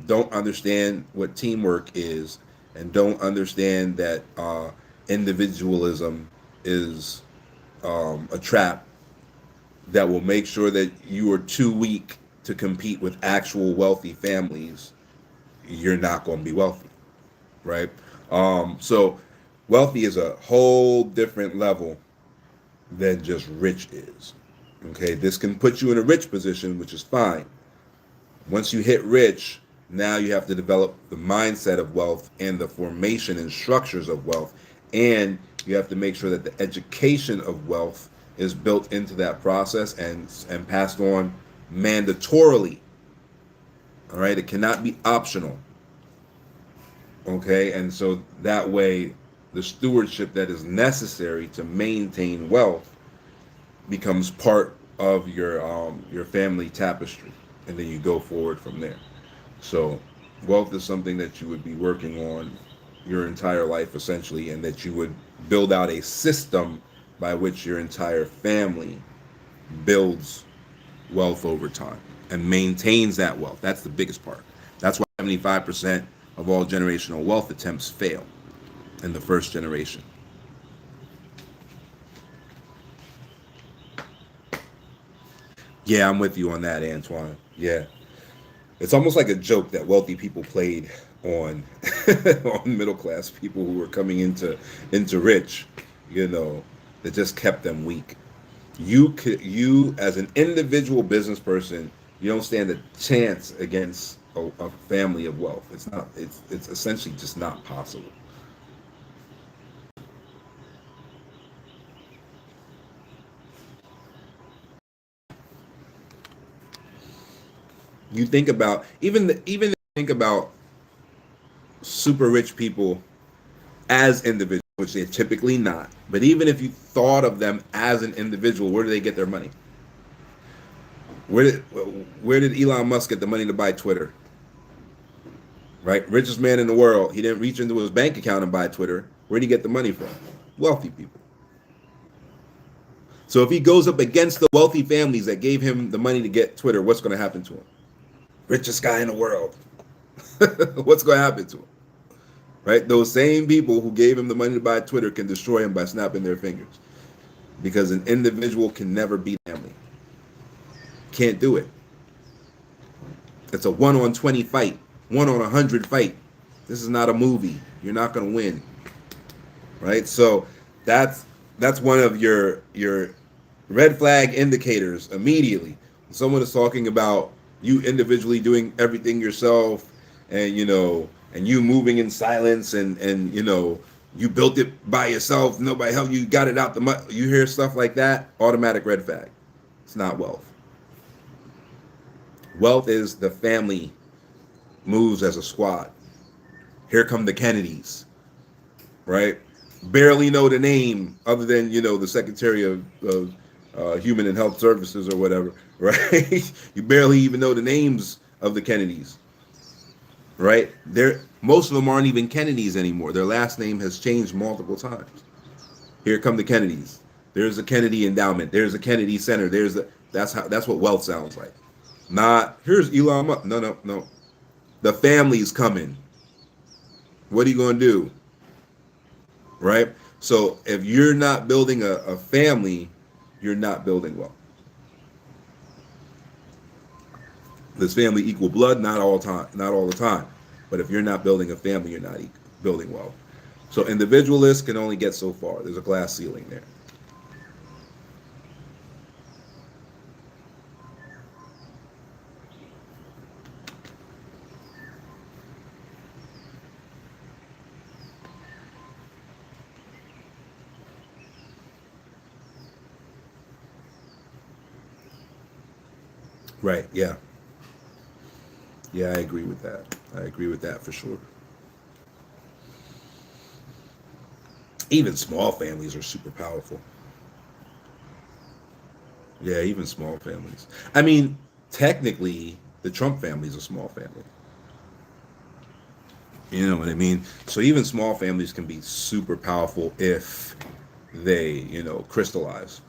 Speaker 1: don't understand what teamwork is and don't understand that individualism is a trap that will make sure that you are too weak to compete with actual wealthy families, you're not going to be wealthy, right? So wealthy is a whole different level than just rich is. Okay, this can put you in a rich position, which is fine. Once you hit rich, now you have to develop the mindset of wealth and the formation and structures of wealth. And you have to make sure that the education of wealth is built into that process and passed on mandatorily. All right, it cannot be optional. Okay, and so that way the stewardship that is necessary to maintain wealth becomes part of your family tapestry, and then you go forward from there. So, wealth is something that you would be working on your entire life essentially, and that you would build out a system by which your entire family builds wealth over time and maintains that wealth. That's the biggest part. That's why 75% of all generational wealth attempts fail in the first generation. Yeah, I'm with you on that, Antoine. Yeah. It's almost like a joke that wealthy people played on on middle class people who were coming into rich, you know, that just kept them weak. You as an individual business person, you don't stand a chance against a family of wealth. It's essentially just not possible. You think about even think about super rich people as individuals, which they're typically not. But even if you thought of them as an individual, where do they get their money? Where did where did Elon Musk get the money to buy Twitter? Right, richest man in the world. He didn't reach into his bank account and buy Twitter. Where did he get the money from? Wealthy people. So if he goes up against the wealthy families that gave him the money to get Twitter, what's going to happen to him? Richest guy in the world. What's going to happen to him? Right? Those same people who gave him the money to buy Twitter can destroy him by snapping their fingers, because an individual can never beat family. Can't do it. It's a 1 on 20 fight, 1 on 100 fight. This is not a movie. You're not going to win, right? So that's that's one of your red flag indicators immediately. When someone is talking about you individually doing everything yourself, and and you moving in silence, and you built it by yourself, nobody helped you, got it out the mud. You hear stuff like that, automatic red flag. It's not wealth. Wealth is the family moves as a squad. Here come the Kennedys, right? Barely know the name other than the Secretary of Human and Health Services or whatever, right? You barely even know the names of the Kennedys, right? They're most of them aren't even Kennedys anymore. Their last name has changed multiple times. Here come the Kennedys. There's a Kennedy Endowment. There's a Kennedy Center. That's what wealth sounds like. Not here's Elon Musk. No, no, no. The family's coming. What are you going to do? Right? So if you're not building a family, you're not building wealth. Does family equal blood? Not all time, not all the time. But if you're not building a family, you're not building wealth. So individualists can only get so far. There's a glass ceiling there. Right. Yeah. Yeah, I agree with that. I agree with that for sure. Even small families are super powerful. Yeah, even small families. I mean, technically, the Trump family is a small family. You know what I mean? So even small families can be super powerful if they, crystallize,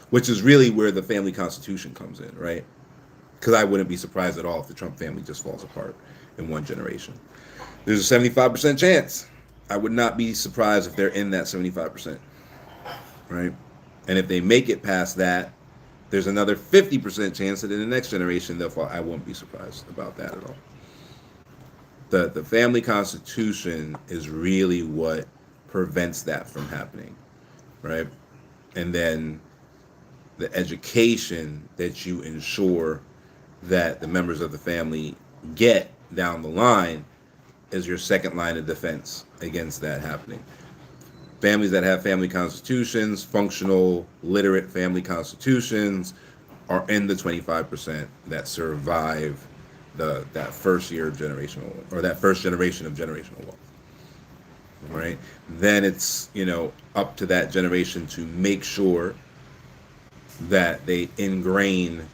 Speaker 1: which is really where the family constitution comes in, right? Because I wouldn't be surprised at all if the Trump family just falls apart in one generation. There's a 75% chance. I would not be surprised if they're in that 75%, right? And if they make it past that, there's another 50% chance that in the next generation they'll fall. I won't be surprised about that at all. The family constitution is really what prevents that from happening, right? And then the education that you ensure that the members of the family get down the line is your second line of defense against that happening. Families that have family constitutions, functional, literate family constitutions, are in the 25% that survive that first year of generational, or that first generation of generational wealth. Right? Then it's, up to that generation to make sure that they ingrain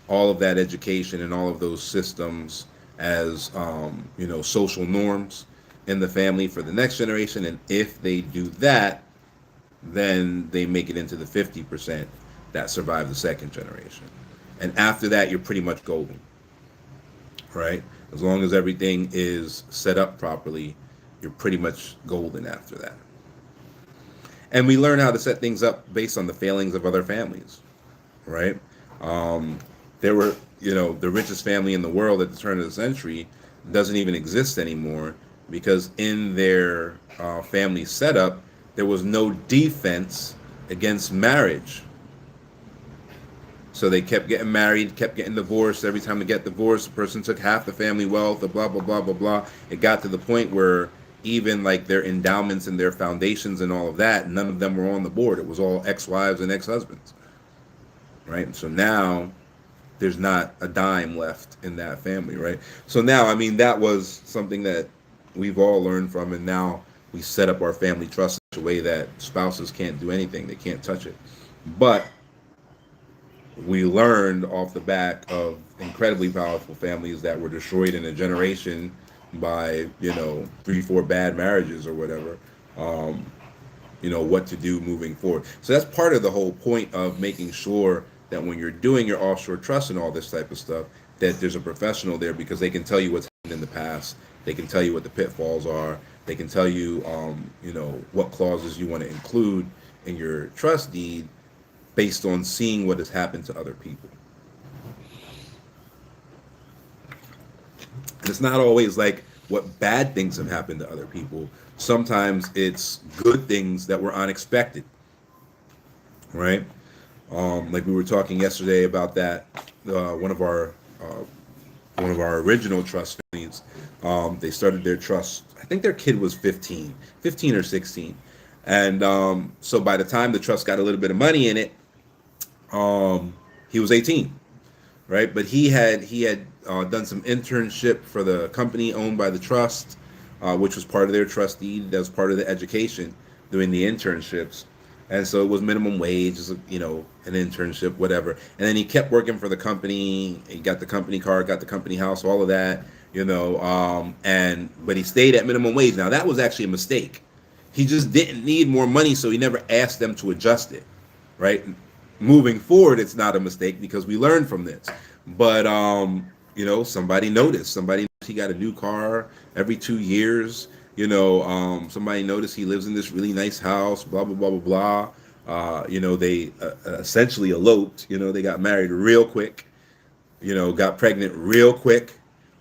Speaker 1: all of that education and all of those systems as social norms in the family for the next generation. And if they do that, then they make it into the 50% that survive the second generation. And after that, you're pretty much golden, right? As long as everything is set up properly, you're pretty much golden after that. And we learn how to set things up based on the failings of other families, right? Um, there were, the richest family in the world at the turn of the century doesn't even exist anymore because in their family setup, there was no defense against marriage. So they kept getting married, kept getting divorced. Every time they get divorced, the person took half the family wealth, the blah, blah, blah, blah, blah. It got to the point where even like their endowments and their foundations and all of that, none of them were on the board. It was all ex-wives and ex-husbands, right? So now there's not a dime left in that family, right? So now, I mean, that was something that we've all learned from, and now we set up our family trust in a way that spouses can't do anything. They can't touch it. But we learned off the back of incredibly powerful families that were destroyed in a generation by 3 4 bad marriages or whatever, what to do moving forward. So that's part of the whole point of making sure that when you're doing your offshore trust and all this type of stuff, that there's a professional there, because they can tell you what's happened in the past. They can tell you what the pitfalls are. They can tell you what clauses you want to include in your trust deed based on seeing what has happened to other people. And it's not always like what bad things have happened to other people. Sometimes it's good things that were unexpected, right? Like we were talking yesterday about that. One of our original trust families, they started their trust. I think their kid was 15 or 16, and so by the time the trust got a little bit of money in it, he was 18, right? But he had done some internship for the company owned by the trust, which was part of their trust deed. That was part of the education, doing the internships. And so it was minimum wage, an internship, whatever. And then he kept working for the company. He got the company car, got the company house, all of that, but he stayed at minimum wage. Now that was actually a mistake. He just didn't need more money, so he never asked them to adjust it, right? Moving forward, it's not a mistake because we learned from this. But somebody noticed. Somebody noticed he got a new car every 2 years. Somebody noticed he lives in this really nice house. Blah blah blah blah blah. They essentially eloped. They got married real quick. Got pregnant real quick.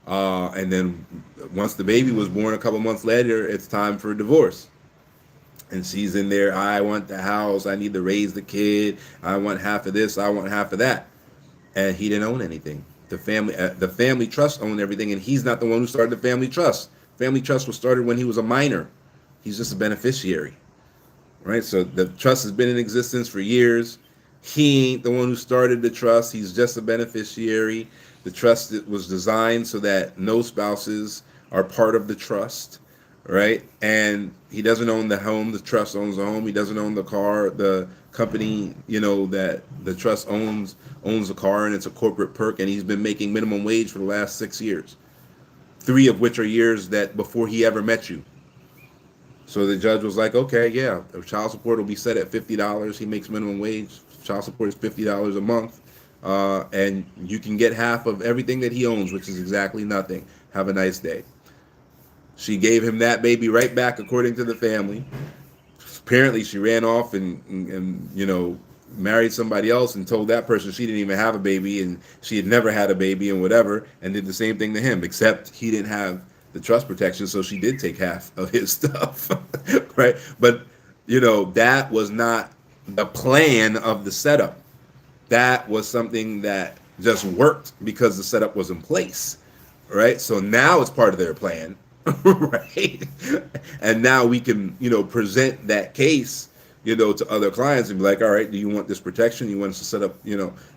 Speaker 1: And then once the baby was born, a couple months later, it's time for a divorce. And she's in there, I want the house, I need to raise the kid, I want half of this, I want half of that. And he didn't own anything. The family trust owned everything, and he's not the one who started the family trust. Family trust was started when he was a minor. He's just a beneficiary, right? So the trust has been in existence for years. He ain't the one who started the trust. He's just a beneficiary. The trust was designed so that no spouses are part of the trust, right? And he doesn't own the home. The trust owns the home. He doesn't own the car. The company, that the trust owns the car, and it's a corporate perk. And he's been making minimum wage for the last 6 years, 3 of which are years that before he ever met you. So the judge was like, okay, yeah, the child support will be set at $50. He makes minimum wage. Child support is $50 a month. And you can get half of everything that he owns, which is exactly nothing. Have a nice day. She gave him that baby right back, according to the family. Apparently, she ran off and married somebody else and told that person she didn't even have a baby and she had never had a baby and whatever, and did the same thing to him, except he didn't have the trust protection, so she did take half of his stuff, right? But that was not the plan of the setup. That was something that just worked because the setup was in place, right? So now it's part of their plan, right? And now we can, present that case, to other clients and be like, all right, do you want this protection? You want us to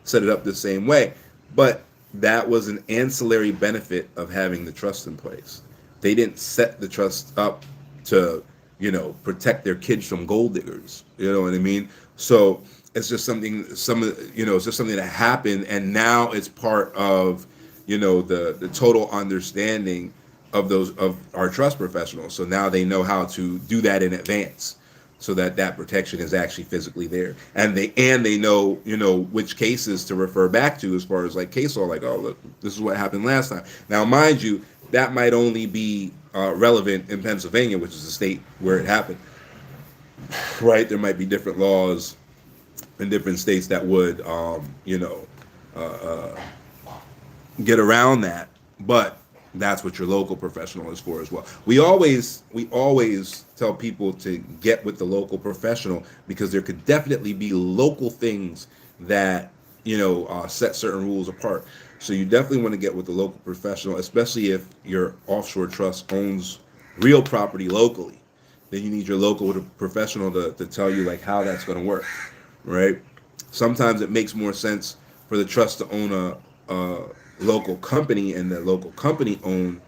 Speaker 1: set it up the same way? But that was an ancillary benefit of having the trust in place. They didn't set the trust up to, protect their kids from gold diggers. You know what I mean? So it's just it's just something that happened, and now it's part of, the total understanding of our trust professionals. So now they know how to do that in advance, so that protection is actually physically there, and they know which cases to refer back to as far as like case law. Like, oh look, this is what happened last time. Now, mind you, that might only be relevant in Pennsylvania, which is the state where it happened. Right? There might be different laws in different states that would get around that, but that's what your local professional is for as well. We always tell people to get with the local professional, because there could definitely be local things that set certain rules apart. So you definitely want to get with the local professional, especially if your offshore trust owns real property locally. Then you need your local professional to tell you like how that's going to work, right? Sometimes it makes more sense for the trust to own a local company, and the local company own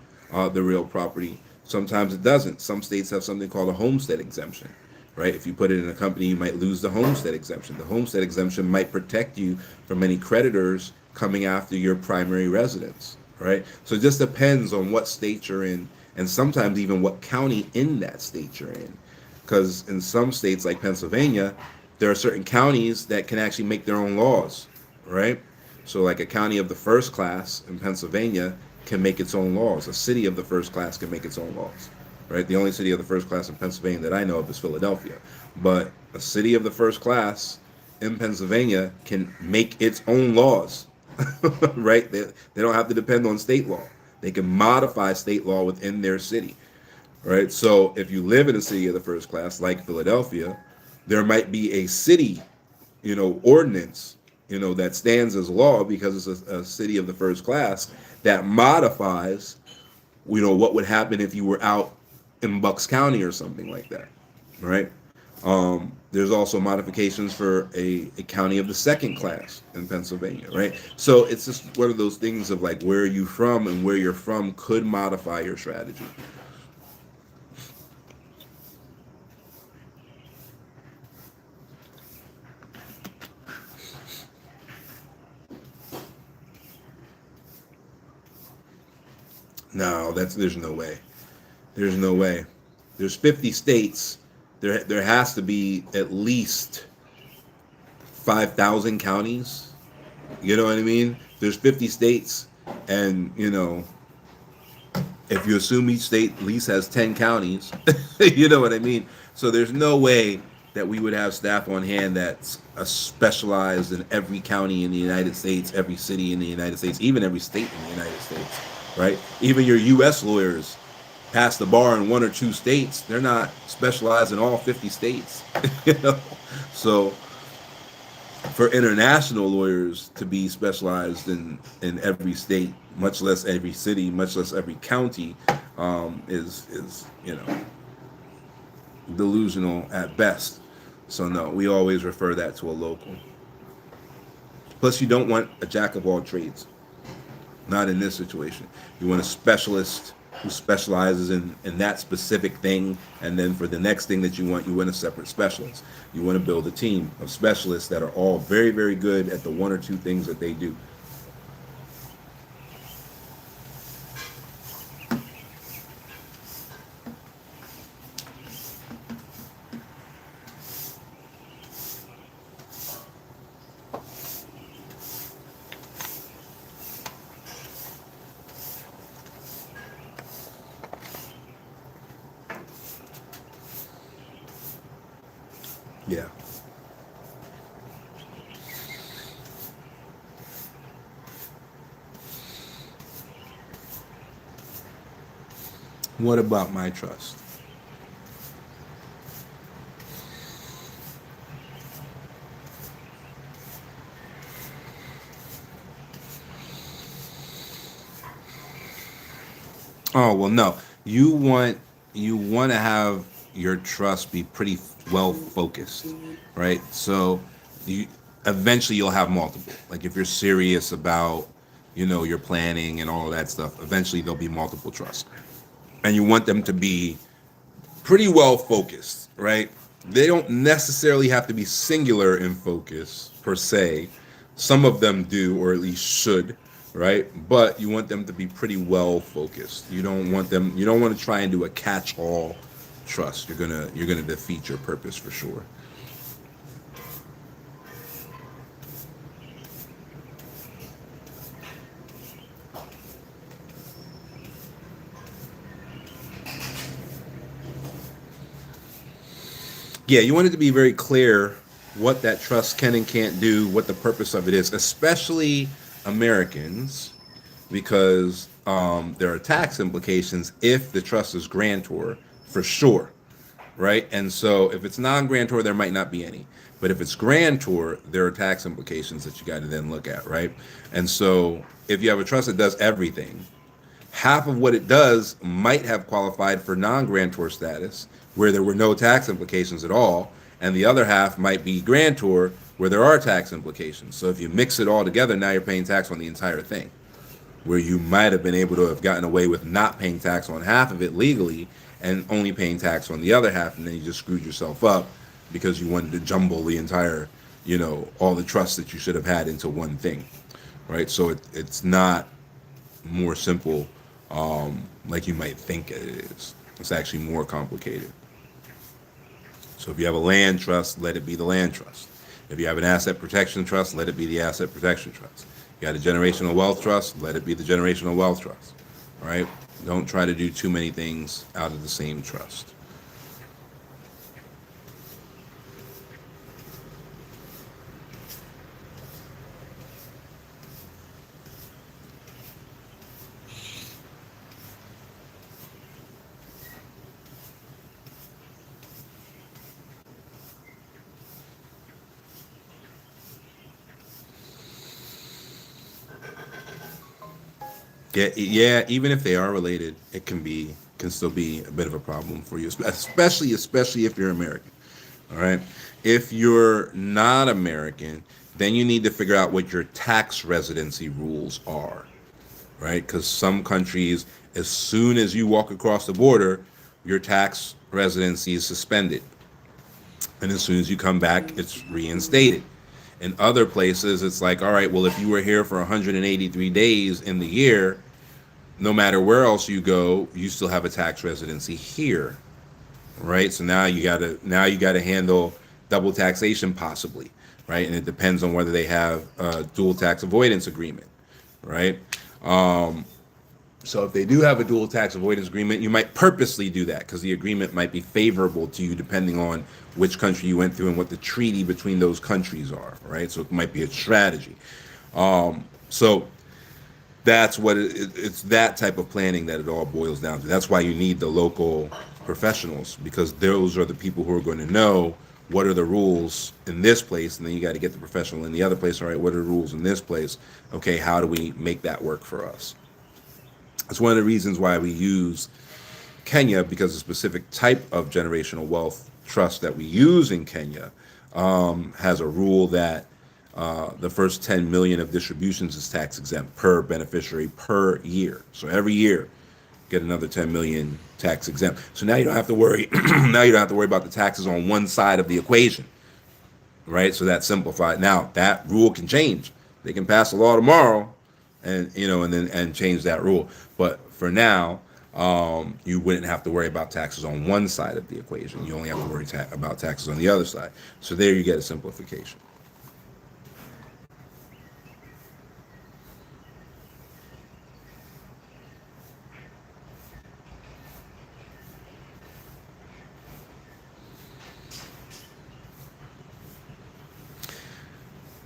Speaker 1: the real property. Sometimes it doesn't. Some states have something called a homestead exemption, right? If you put it in a company, you might lose the homestead exemption. The homestead exemption might protect you from any creditors coming after your primary residence, right? So it just depends on what state you're in, and sometimes even what county in that state you're in. Because in some states like Pennsylvania, there are certain counties that can actually make their own laws, right? So like a county of the first class in Pennsylvania can make its own laws. A city of the first class can make its own laws, right? The only city of the first class in Pennsylvania that I know of is Philadelphia. But a city of the first class in Pennsylvania can make its own laws, right? They don't have to depend on state law. They can modify state law within their city, right? So if you live in a city of the first class like Philadelphia, there might be a city, ordinance, that stands as law because it's a city of the first class that modifies, what would happen if you were out in Bucks County or something like that, right? There's also modifications for a county of the second class in Pennsylvania, right? So it's just one of those things of like where are you from, and where you're from could modify your strategy. No, there's no way. There's no way. There's 50 states. There has to be at least 5,000 counties. You know what I mean? There's 50 states, and if you assume each state at least has 10 counties, you know what I mean? So there's no way that we would have staff on hand that's specialized in every county in the United States, every city in the United States, even every state in the United States, right? Even your U.S. lawyers pass the bar in one or two states, they're not specialized in all 50 states. you know? So for international lawyers to be specialized in every state, much less every city, much less every county, is delusional at best. So no, we always refer that to a local. Plus, you don't want a jack of all trades. Not in this situation. You want a specialist who specializes in that specific thing, and then for the next thing that you want a separate specialist. You want to build a team of specialists that are all very, very good at the one or two things that they do. Yeah. What about my trust? Oh well, no. You want to have your trust be pretty well focused, right? So you eventually you'll have multiple. Like if you're serious about your planning and all of that stuff, eventually there'll be multiple trusts, and you want them to be pretty well focused, right? They don't necessarily have to be singular in focus per se. Some of them do, or at least should, right? But you want them to be pretty well focused. You don't want to try and do a catch-all trust. You're gonna defeat your purpose for sure. Yeah, you want it to be very clear what that trust can and can't do, what the purpose of it is, especially Americans, because there are tax implications if the trust is grantor, for sure, right? And so if it's non-grantor, there might not be any. But if it's grantor, there are tax implications that you got to then look at, right? And so if you have a trust that does everything, half of what it does might have qualified for non-grantor status where there were no tax implications at all, and the other half might be grantor where there are tax implications. So if you mix it all together, now you're paying tax on the entire thing, where you might have been able to have gotten away with not paying tax on half of it legally and only paying tax on the other half, and then you just screwed yourself up because you wanted to jumble the entire, all the trust that you should have had into one thing, right? So it's not more simple like you might think it is. It's actually more complicated. So if you have a land trust, let it be the land trust. If you have an asset protection trust, let it be the asset protection trust. You got a generational wealth trust, let it be the generational wealth trust. All right? Don't try to do too many things out of the same trust. Yeah, even if they are related, it can still be a bit of a problem for you, especially if you're American. All right. If you're not American, then you need to figure out what your tax residency rules are, right? Because some countries, as soon as you walk across the border, your tax residency is suspended, and as soon as you come back, it's reinstated. In other places, it's like, all right, well, if you were here for 183 days in the year, no matter where else you go, you still have a tax residency here, right? So now you gotta handle double taxation possibly, right? And it depends on whether they have a dual tax avoidance agreement, right? So if they do have a dual tax avoidance agreement, you might purposely do that because the agreement might be favorable to you depending on which country you went through and what the treaty between those countries are, right? So it might be a strategy. So That's what it's that type of planning that it all boils down to. That's why you need the local professionals, because those are the people who are going to know what are the rules in this place, and then you got to get the professional in the other place. All right, what are the rules in this place? Okay, how do we make that work for us? It's one of the reasons why we use Kenya, because the specific type of generational wealth trust that we use in Kenya has a rule that the first 10 million of distributions is tax exempt per beneficiary per year. So every year, get another 10 million tax exempt. So now you don't have to worry. Now you don't have to worry about the taxes on one side of the equation, right? So that's simplified. Now that rule can change. They can pass a law tomorrow, and and change that rule. But for now, you wouldn't have to worry about taxes on one side of the equation. You only have to worry about taxes on the other side. So there you get a simplification.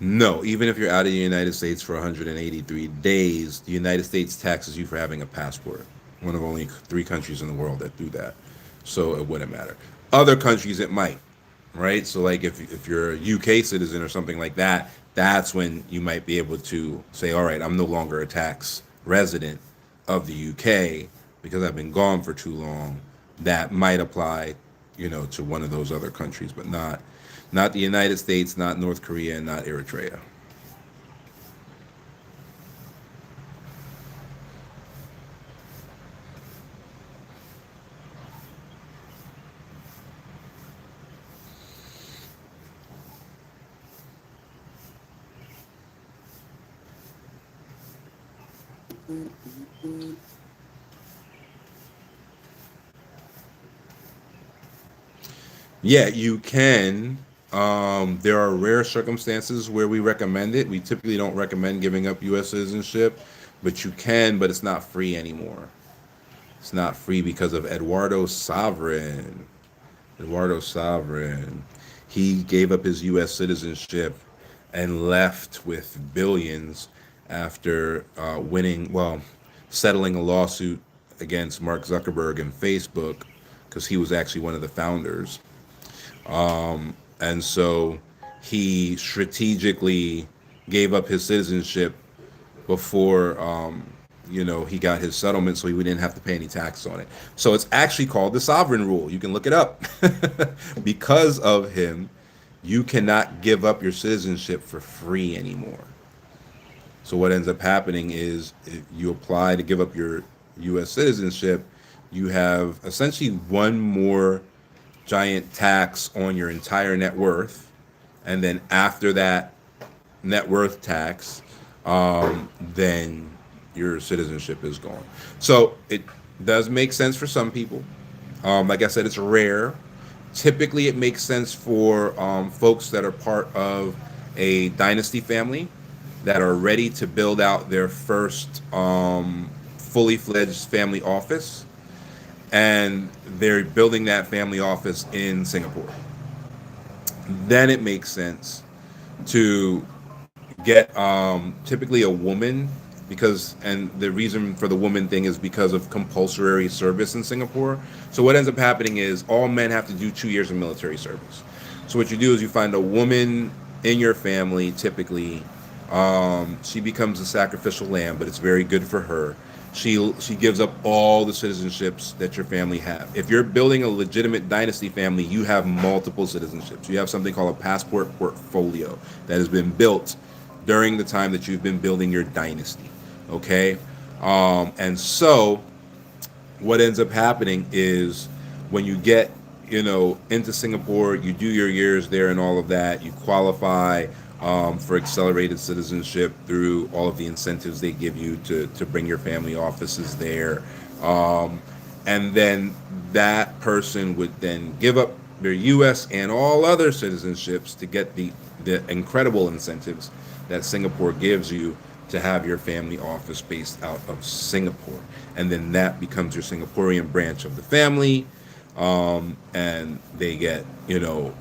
Speaker 1: No, even if you're out of the United States for 183 days, the United States taxes you for having a passport. One of only three countries in the world that do that. So it wouldn't matter. Other countries it might, right? So like if you're a UK citizen or something like that, that's when you might be able to say, all right, I'm no longer a tax resident of the UK because I've been gone for too long. That might apply, to one of those other countries, but not the United States, not North Korea, and not Eritrea. Yeah, you can. There are rare circumstances where we recommend it. We typically don't recommend giving up U.S. citizenship, but you can, but it's not free anymore. It's not free because of Eduardo Sovereign. Eduardo Sovereign. He gave up his U.S. citizenship and left with billions after settling a lawsuit against Mark Zuckerberg and Facebook because he was actually one of the founders. And so he strategically gave up his citizenship before he got his settlement, so he didn't have to pay any tax on it. So it's actually called the sovereign rule. You can look it up. Because of him, you cannot give up your citizenship for free anymore. So what ends up happening is if you apply to give up your U.S. citizenship, you have essentially one more giant tax on your entire net worth, and then after that net worth tax, then your citizenship is gone. So it does make sense for some people. Like I said, it's rare. Typically, it makes sense for folks that are part of a dynasty family that are ready to build out their first fully fledged family office, and they're building that family office in Singapore. Then it makes sense to get typically a woman, and the reason for the woman thing is because of compulsory service in Singapore. So what ends up happening is all men have to do 2 years of military service. So what you do is you find a woman in your family, typically. She becomes a sacrificial lamb, but it's very good for her. She gives up all the citizenships that your family have. If you're building a legitimate dynasty family, you have multiple citizenships. You have something called a passport portfolio that has been built during the time that you've been building your dynasty. Okay, and so what ends up happening is when you get into Singapore, you do your years there and all of that, you qualify for accelerated citizenship through all of the incentives they give you to bring your family offices there, and then that person would then give up their U.S. and all other citizenships to get the incredible incentives that Singapore gives you to have your family office based out of Singapore. And then that becomes your Singaporean branch of the family. And they get,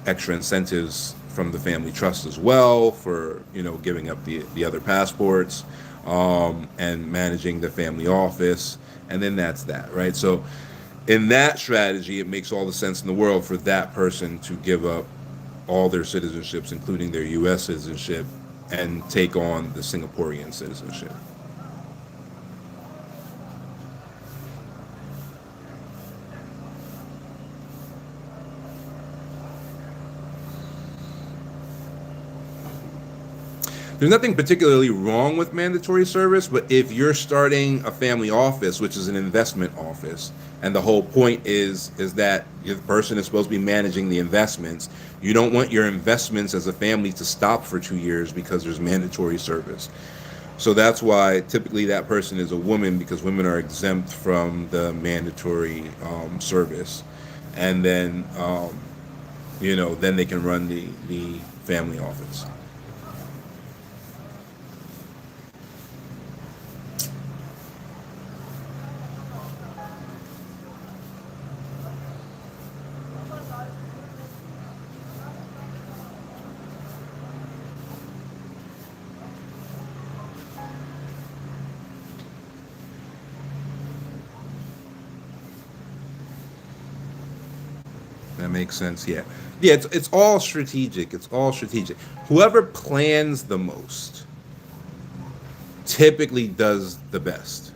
Speaker 1: extra incentives from the family trust as well for, giving up the other passports, and managing the family office, and then that's that, right? So in that strategy, it makes all the sense in the world for that person to give up all their citizenships, including their U.S. citizenship, and take on the Singaporean citizenship. There's nothing particularly wrong with mandatory service, but if you're starting a family office, which is an investment office, and the whole point is that the person is supposed to be managing the investments, you don't want your investments as a family to stop for 2 years because there's mandatory service. So that's why typically that person is a woman, because women are exempt from the mandatory service, and then then they can run the family office. That makes sense. Yeah, yeah. It's all strategic. It's all strategic. Whoever plans the most typically does the best,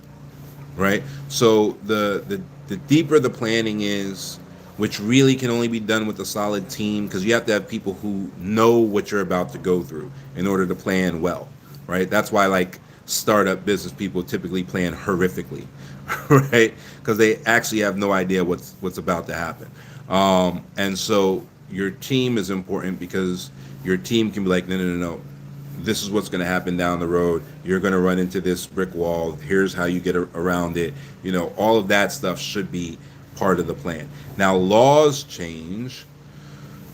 Speaker 1: right? So the deeper the planning is, which really can only be done with a solid team, because you have to have people who know what you're about to go through in order to plan well, right? That's why like startup business people typically plan horrifically, right? Because they actually have no idea what's about to happen. And so your team is important, because your team can be like, no, no, no, no, this is what's going to happen down the road. You're going to run into this brick wall. Here's how you get around it. All of that stuff should be part of the plan. Now, laws change,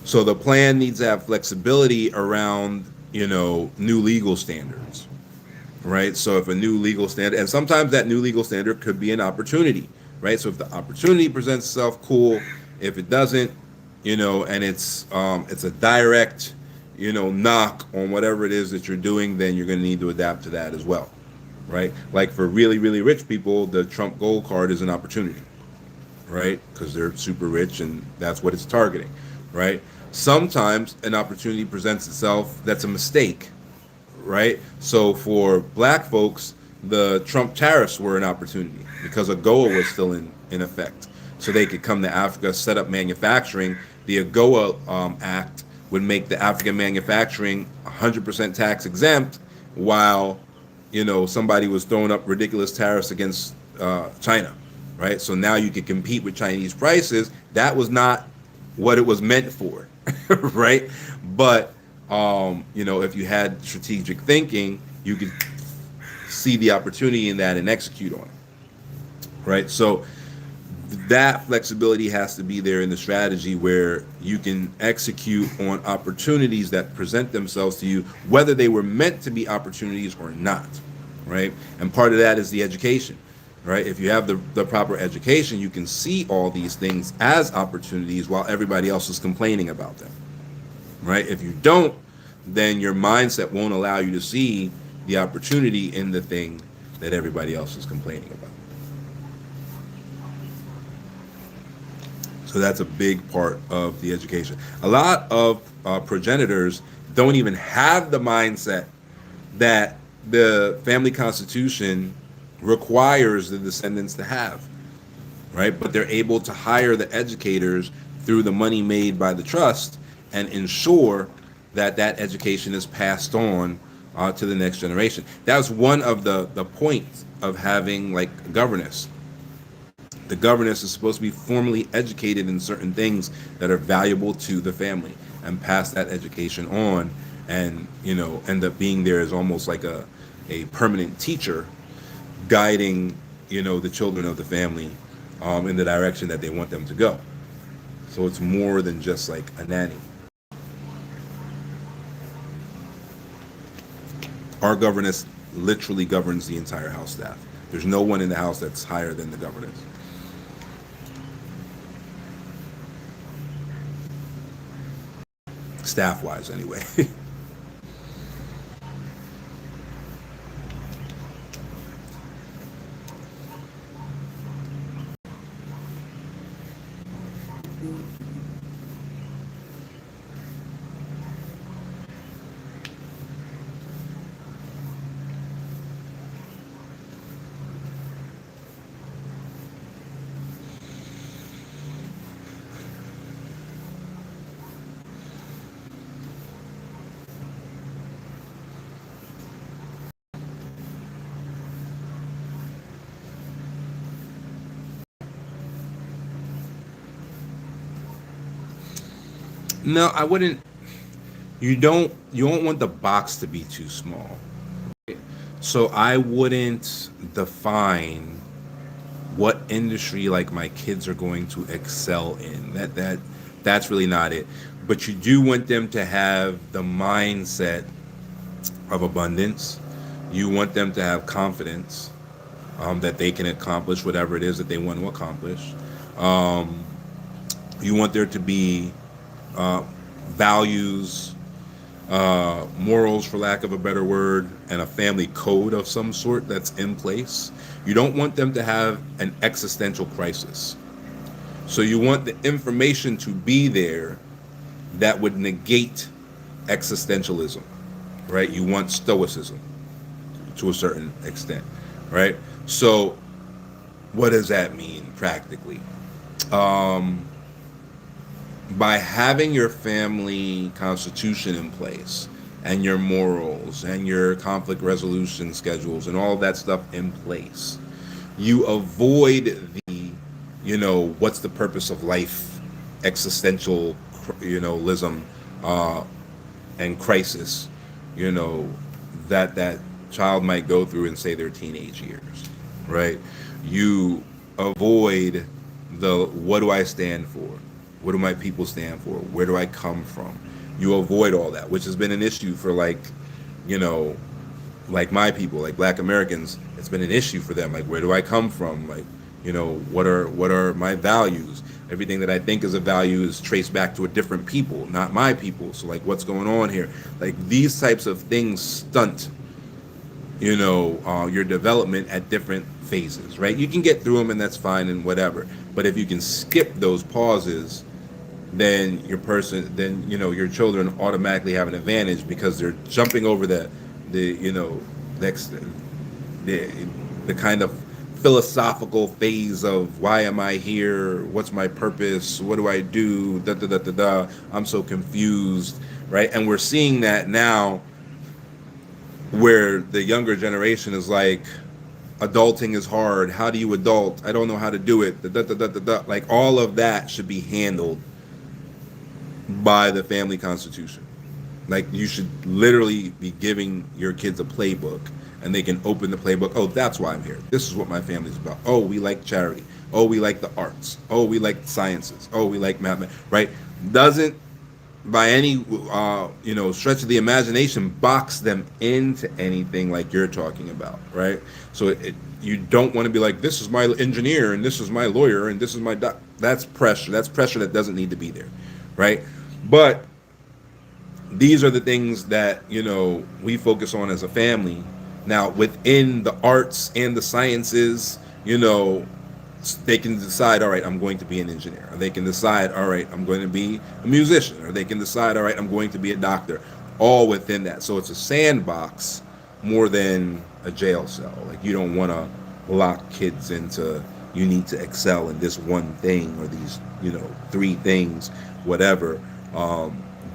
Speaker 1: so the plan needs to have flexibility around, new legal standards, right? So if a new legal standard, and sometimes that new legal standard could be an opportunity, right? So if the opportunity presents itself, cool. If it doesn't, and it's a direct, knock on whatever it is that you're doing, then you're going to need to adapt to that as well, right? Like for really, really rich people, the Trump Gold Card is an opportunity, right? Because they're super rich and that's what it's targeting, right? Sometimes an opportunity presents itself that's a mistake, right? So for black folks, the Trump tariffs were an opportunity because AGOA was still in effect. So they could come to Africa, set up manufacturing. The AGOA Act would make the African manufacturing 100% tax exempt, while somebody was throwing up ridiculous tariffs against China, right? So now you could compete with Chinese prices. That was not what it was meant for, right? But if you had strategic thinking, you could see the opportunity in that and execute on it, right? So that flexibility has to be there in the strategy, where you can execute on opportunities that present themselves to you, whether they were meant to be opportunities or not, right? And part of that is the education, right? If you have the proper education, you can see all these things as opportunities while everybody else is complaining about them, right? If you don't, then your mindset won't allow you to see the opportunity in the thing that everybody else is complaining about. So that's a big part of the education. A lot of progenitors don't even have the mindset that the family constitution requires the descendants to have, right? But they're able to hire the educators through the money made by the trust and ensure that that education is passed on to the next generation. That's one of the points of having like governess. The governess is supposed to be formally educated in certain things that are valuable to the family, and pass that education on, and end up being there as almost like a permanent teacher, guiding the children of the family in the direction that they want them to go. So it's more than just like a nanny. Our governess literally governs the entire house staff. There's no one in the house that's higher than the governess. staff wise anyway. No, I wouldn't. You don't want the box to be too small. So I wouldn't define what industry like my kids are going to excel in. That's really not it. But you do want them to have the mindset of abundance. You want them to have confidence that they can accomplish whatever it is that they want to accomplish. Um, you want there to be values, morals, for lack of a better word, and a family code of some sort that's in place. You don't want them to have an existential crisis. So you want the information to be there that would negate existentialism, right? You want stoicism to a certain extent, right? So what does that mean practically? Um, by having your family constitution in place and your morals and your conflict resolution schedules and all of that stuff in place, you avoid the, what's the purpose of life, existential, lism, uh, and crisis, you know, that child might go through in say their teenage years, right? You avoid the what do I stand for? What do my people stand for? Where do I come from? You avoid all that, which has been an issue for you know, like my people, like Black Americans. It's been an issue for them. Like, where do I come from? Like, what are my values? Everything that I think is a value is traced back to a different people, not my people. So like, what's going on here? Like these types of things stunt, your development at different phases, right? You can get through them and that's fine and whatever. But if you can skip those pauses, then your children automatically have an advantage because they're jumping over the next the the kind of philosophical phase of why am I here? What's my purpose? What do I do? Da da da da da. I'm so confused, right? And we're seeing that now, where the younger generation is like, adulting is hard. How do you adult? I don't know how to do it. Da, da, da, da, da, da. Like all of that should be handled by the family constitution. Like you should literally be giving your kids a playbook and they can open the playbook. Oh, that's why I'm here. This is what my family's about. Oh, we like charity. Oh, we like the arts. Oh, we like sciences. Oh, we like math, right? Doesn't by any stretch of the imagination box them into anything like you're talking about, right? So you don't want to be like, this is my engineer and this is my lawyer and this is my doc. That's pressure. That's pressure that doesn't need to be there, right? But these are the things that we focus on as a family. Now within the arts and the sciences, they can decide, all right, I'm going to be an engineer, or they can decide, all right, I'm going to be a musician, or they can decide, all right, I'm going to be a doctor, all within that. So it's a sandbox more than a jail cell. Like you don't want to lock kids into, you need to excel in this one thing or these three things, whatever.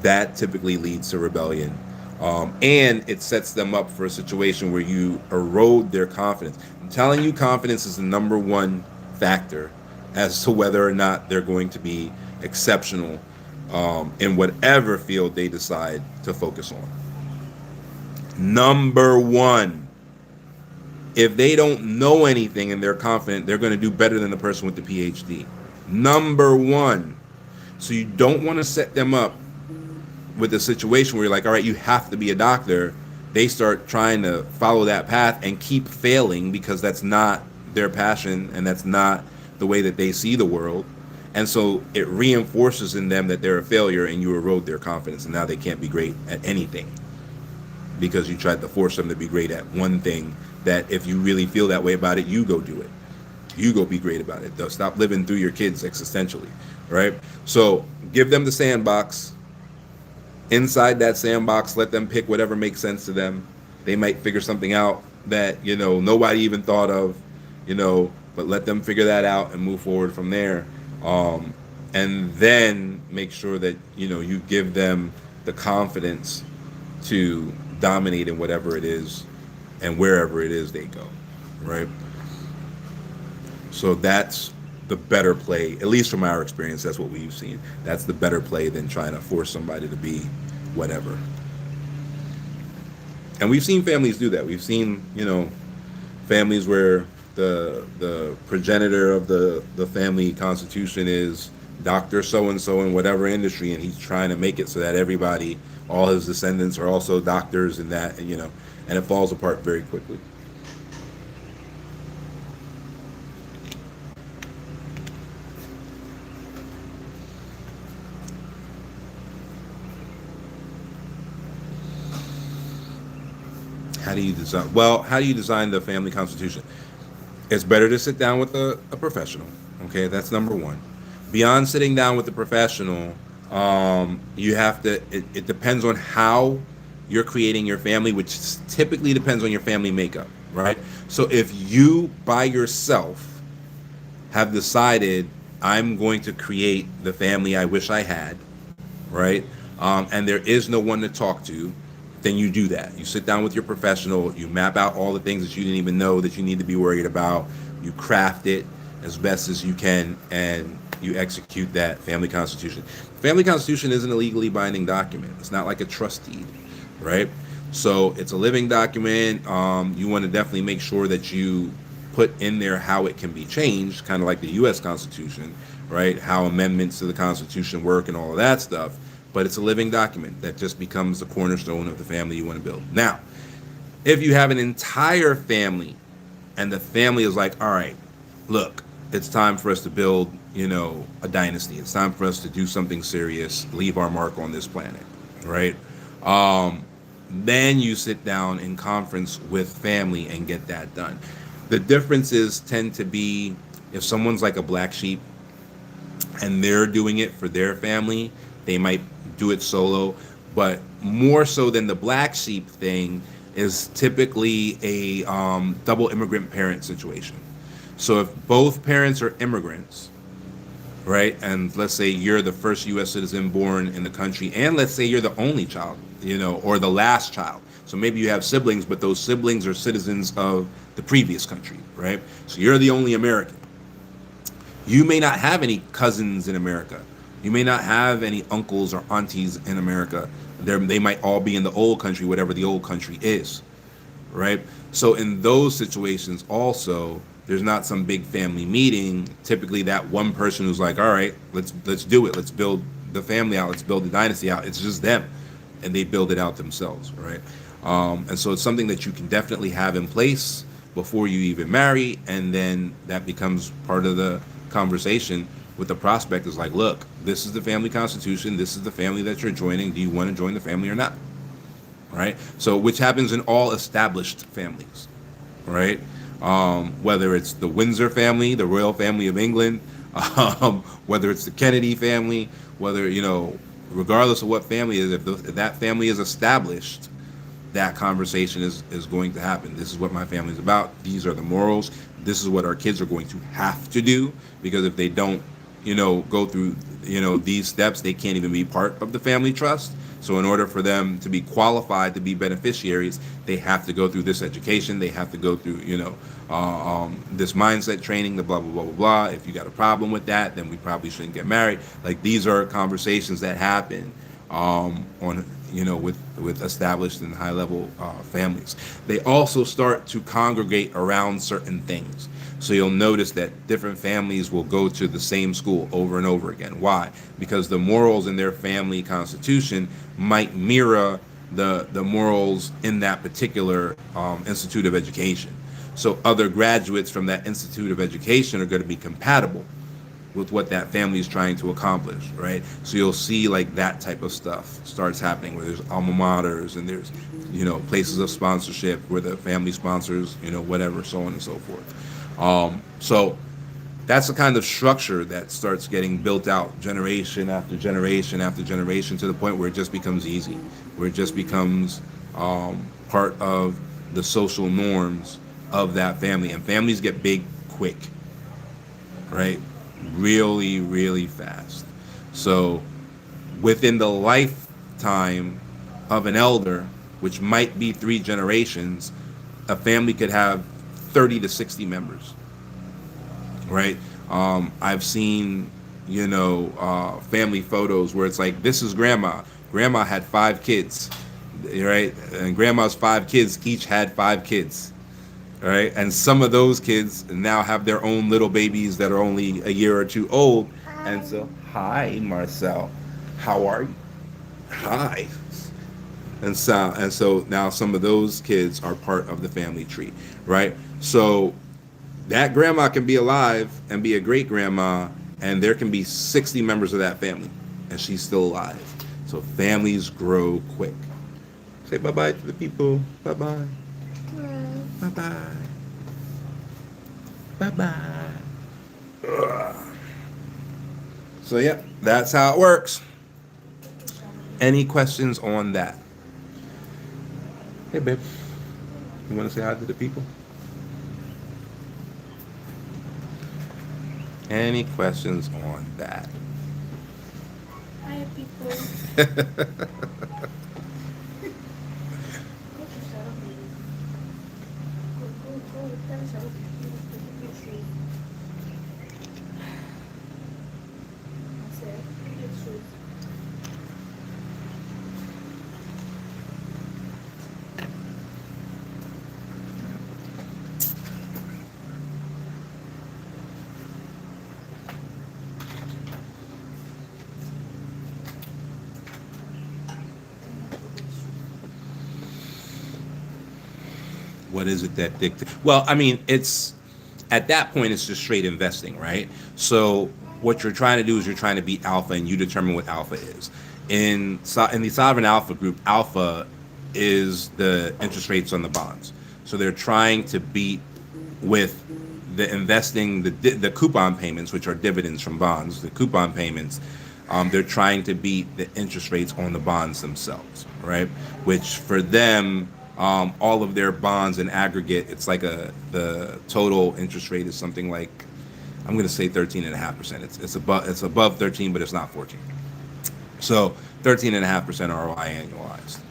Speaker 1: That typically leads to rebellion. And it sets them up for a situation where you erode their confidence. I'm telling you, confidence is the number one factor as to whether or not they're going to be exceptional in whatever field they decide to focus on. Number one, if they don't know anything and they're confident, they're going to do better than the person with the PhD. Number one. So you don't want to set them up with a situation where you're like, all right, you have to be a doctor. They start trying to follow that path and keep failing because that's not their passion and that's not the way that they see the world. And so it reinforces in them that they're a failure, and you erode their confidence, and now they can't be great at anything because you tried to force them to be great at one thing that if you really feel that way about it, you go do it. You go be great about it. They'll stop living through your kids existentially, right? So give them the sandbox. Inside that sandbox, let them pick whatever makes sense to them. They might figure something out that, nobody even thought of, but let them figure that out and move forward from there. And then make sure that, you give them the confidence to dominate in whatever it is and wherever it is they go, right? So that's the better play, at least from our experience. That's what we've seen. That's the better play than trying to force somebody to be whatever. And we've seen families do that. We've seen, families where the progenitor of the family constitution is Dr. So and so in whatever industry, and he's trying to make it so that everybody, all his descendants, are also doctors in that, and it falls apart very quickly. How do you design? Well, how do you design the family constitution? It's better to sit down with a professional. Okay, that's number one. Beyond sitting down with a professional, you have to. It depends on how you're creating your family, which typically depends on your family makeup, right? So if you by yourself have decided I'm going to create the family I wish I had, right? And there is no one to talk to, then you do that. You sit down with your professional, you map out all the things that you didn't even know that you need to be worried about, you craft it as best as you can, and you execute that family constitution. Family constitution isn't a legally binding document. It's not like a trust deed, right? So it's a living document. You want to definitely make sure that you put in there how it can be changed, kind of like the U.S. Constitution, right? How amendments to the Constitution work and all of that stuff. But it's a living document that just becomes the cornerstone of the family you want to build. Now, if you have an entire family and the family is like, all right, look, it's time for us to build, a dynasty. It's time for us to do something serious, leave our mark on this planet, right? Then you sit down in conference with family and get that done. The differences tend to be if someone's like a black sheep and they're doing it for their family, they might do it solo. But more so than the black sheep thing is typically a double immigrant parent situation. So if both parents are immigrants, right, and let's say you're the first U.S. citizen born in the country, and let's say you're the only child, or the last child. So maybe you have siblings, but those siblings are citizens of the previous country, right? So you're the only American. You may not have any cousins in America. You may not have any uncles or aunties in America. They might all be in the old country, whatever the old country is, right? So in those situations also, there's not some big family meeting. Typically that one person who's like, all right, let's do it. Let's build the family out. Let's build the dynasty out. It's just them. And they build it out themselves, right? And so it's something that you can definitely have in place before you even marry. And then that becomes part of the conversation with the prospect is like, look, this is the family constitution. This is the family that you're joining. Do you want to join the family or not? Right? So which happens in all established families, right? Whether it's the Windsor family, the royal family of England, whether it's the Kennedy family, whether, regardless of what family it is, if that family is established, that conversation is going to happen. This is what my family is about. These are the morals. This is what our kids are going to have to do, because if they don't, go through, these steps, they can't even be part of the family trust. So in order for them to be qualified to be beneficiaries, they have to go through this education. They have to go through, this mindset training, the blah, blah, blah, blah, blah. If you got a problem with that, then we probably shouldn't get married. Like, these are conversations that happen on, with established and high level families. They also start to congregate around certain things. So you'll notice that different families will go to the same school over and over again. Why? Because the morals in their family constitution might mirror the morals in that particular institute of education. So other graduates from that institute of education are going to be compatible, with what that family is trying to accomplish, right? So you'll see like that type of stuff starts happening where there's alma maters and there's, places of sponsorship where the family sponsors, whatever, so on and so forth. So that's the kind of structure that starts getting built out generation after generation after generation to the point where it just becomes easy, where it just becomes part of the social norms of that family. And families get big quick, right? Really, really fast. So within the lifetime of an elder, which might be 3 generations, a family could have 30 to 60 members, right? I've seen, family photos where it's like, this is grandma. Grandma had 5 kids, right? And grandma's 5 kids each had 5 kids, right? And some of those kids now have their own little babies that are only a year or two old. And so, hi, Marcel, how are you? Hi. And so now some of those kids are part of the family tree, right? So that grandma can be alive and be a great grandma, and there can be 60 members of that family, and she's still alive. So families grow quick. Say bye bye to the people. Bye bye. Bye bye. Bye bye. So yeah, that's how it works. Any questions on that? Hey babe, you want to say hi to the people? Any questions on that?
Speaker 2: Hi, people.
Speaker 1: What is it that dictates? Well, I mean, it's at that point it's just straight investing, right? So what you're trying to do is you're trying to beat alpha, and you determine what alpha is. In the sovereign alpha group, alpha is the interest rates on the bonds. So they're trying to beat with the investing the coupon payments, which are dividends from bonds. The coupon payments, they're trying to beat the interest rates on the bonds themselves, right? Which for them, all of their bonds in aggregate, it's like the total interest rate is something like, I'm going to say 13.5%. It's above 13, but it's not 14. So 13.5% ROI annualized.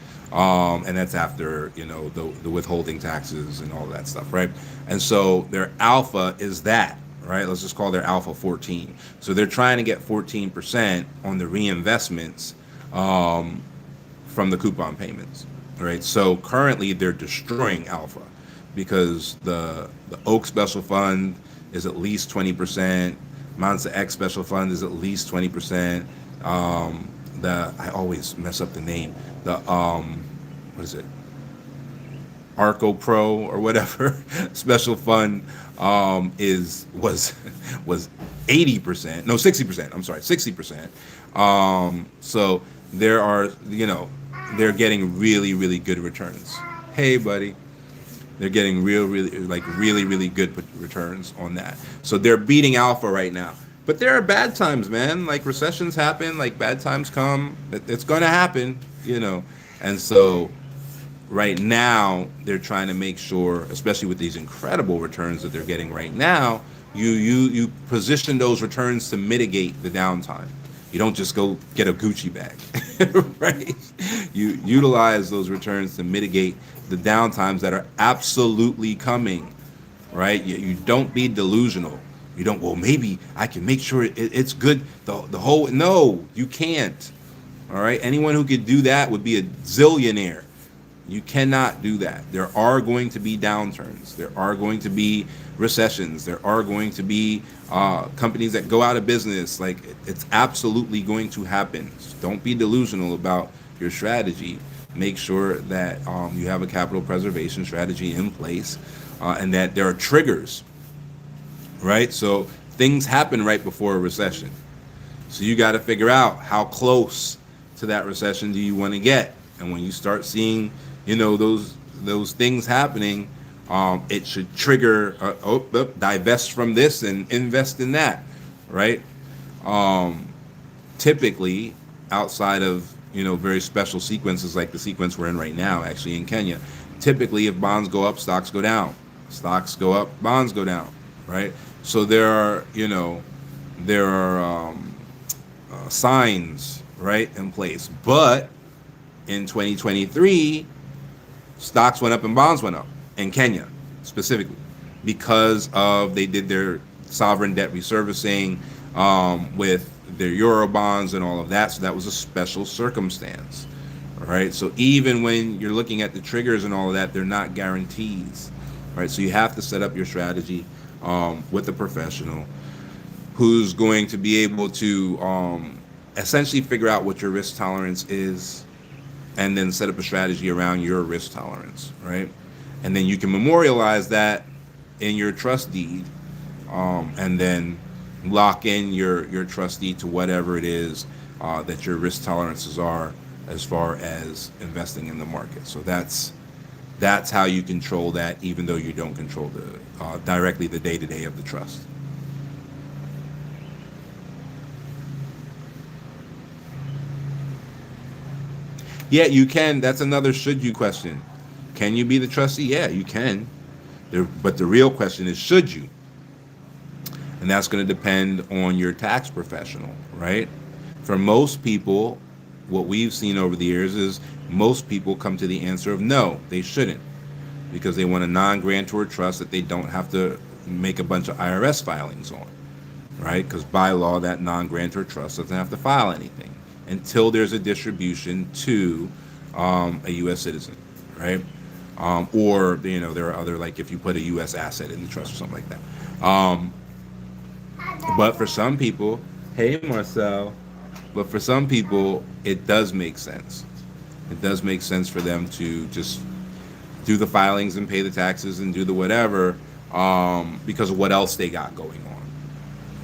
Speaker 1: And that's after, the withholding taxes and all of that stuff, right? And so their alpha is that, right? Let's just call their alpha 14. So they're trying to get 14% on the reinvestments from the coupon payments, right? So currently they're destroying alpha because the Oak Special Fund is at least 20%. Monza X Special Fund is at least 20%. I always mess up the name. The what is it? Arco Pro or whatever special fund was 80%. No, 60%. I'm sorry, 60%. So there are, they're getting really, really good returns. Hey, buddy. They're getting really good returns on that. So they're beating alpha right now. But there are bad times, man. Like recessions happen, like bad times come. It's going to happen, And so right now they're trying to make sure, especially with these incredible returns that they're getting right now, you position those returns to mitigate the downtime. You don't just go get a Gucci bag, right? You utilize those returns to mitigate the downtimes that are absolutely coming, right? You don't be delusional. You don't, well, maybe I can make sure it's good. No, you can't. All right. Anyone who could do that would be a zillionaire. You cannot do that. There are going to be downturns. There are going to be recessions. There are going to be companies that go out of business. Like it's absolutely going to happen. So don't be delusional about your strategy. Make sure that you have a capital preservation strategy in place and that there are triggers, right? So things happen right before a recession. So you got to figure out how close to that recession do you want to get. And when you start seeing, those things happening, it should trigger divest from this and invest in that, right? Typically, outside of very special sequences like the sequence we're in right now, actually in Kenya, typically if bonds go up, stocks go down. Stocks go up, bonds go down, right? So there are signs right in place. But in 2023, stocks went up and bonds went up in Kenya specifically because of they did their sovereign debt reservicing with their euro bonds and all of that. So that was a special circumstance. All right. So even when you're looking at the triggers and all of that, they're not guarantees. Right. So you have to set up your strategy with a professional who's going to be able to essentially figure out what your risk tolerance is and then set up a strategy around your risk tolerance, right? And then you can memorialize that in your trust deed, and then lock in your trust deed to whatever it is that your risk tolerances are as far as investing in the market. So that's how you control that, even though you don't control the directly the day to day of the trust. Yeah, you can. That's another should you question. Can you be the trustee? Yeah, you can. But the real question is should you? And that's going to depend on your tax professional, right? For most people, what we've seen over the years is most people come to the answer of no, they shouldn't, because they want a non-grantor trust that they don't have to make a bunch of IRS filings on, right? Because by law, that non-grantor trust doesn't have to file anything until there's a distribution to a U.S. citizen, right? Or there are other, like if you put a U.S. asset in the trust or something like that. But for some people, hey Marcel, but for some people, it does make sense. It does make sense for them to just do the filings and pay the taxes and do the whatever because of what else they got going on,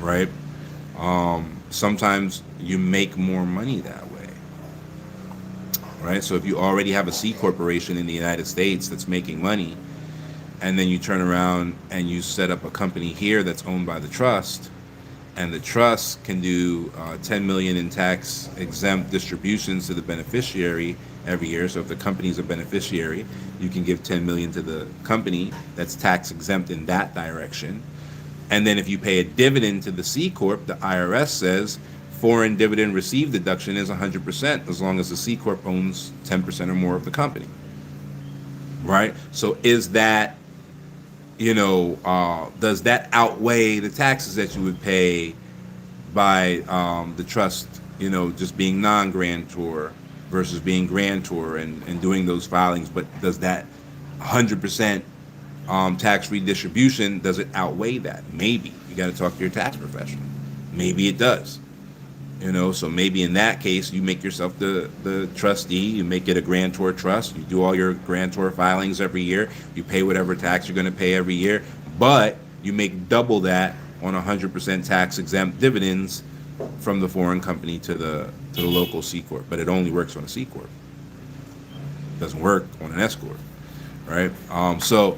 Speaker 1: right? Sometimes you make more money that way, right? So if you already have a C corporation in the United States that's making money, and then you turn around and you set up a company here that's owned by the trust, and the trust can do 10 million in tax exempt distributions to the beneficiary every year. So if the company's a beneficiary, you can give 10 million to the company that's tax exempt in that direction. And then if you pay a dividend to the C corp, the IRS says foreign dividend received deduction is 100% as long as the C corp owns 10% or more of the company, right? So is that does that outweigh the taxes that you would pay by the trust, just being non-grantor versus being grantor and doing those filings? But does that 100% tax-free distribution, does it outweigh that? Maybe. You got to talk to your tax professional. Maybe it does. So maybe in that case, you make yourself the trustee, you make it a grantor trust, you do all your grantor filings every year, you pay whatever tax you're going to pay every year, but you make double that on 100% tax exempt dividends from the foreign company to the local C corp. But it only works on a C corp. It doesn't work on an S corp, right? So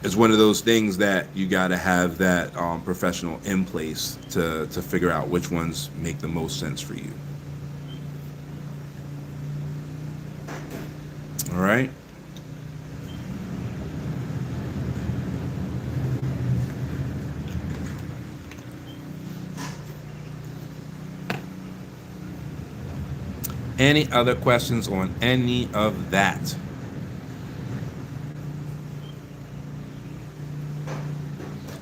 Speaker 1: it's one of those things that you got to have that professional in place to figure out which ones make the most sense for you. All right. Any other questions on any of that?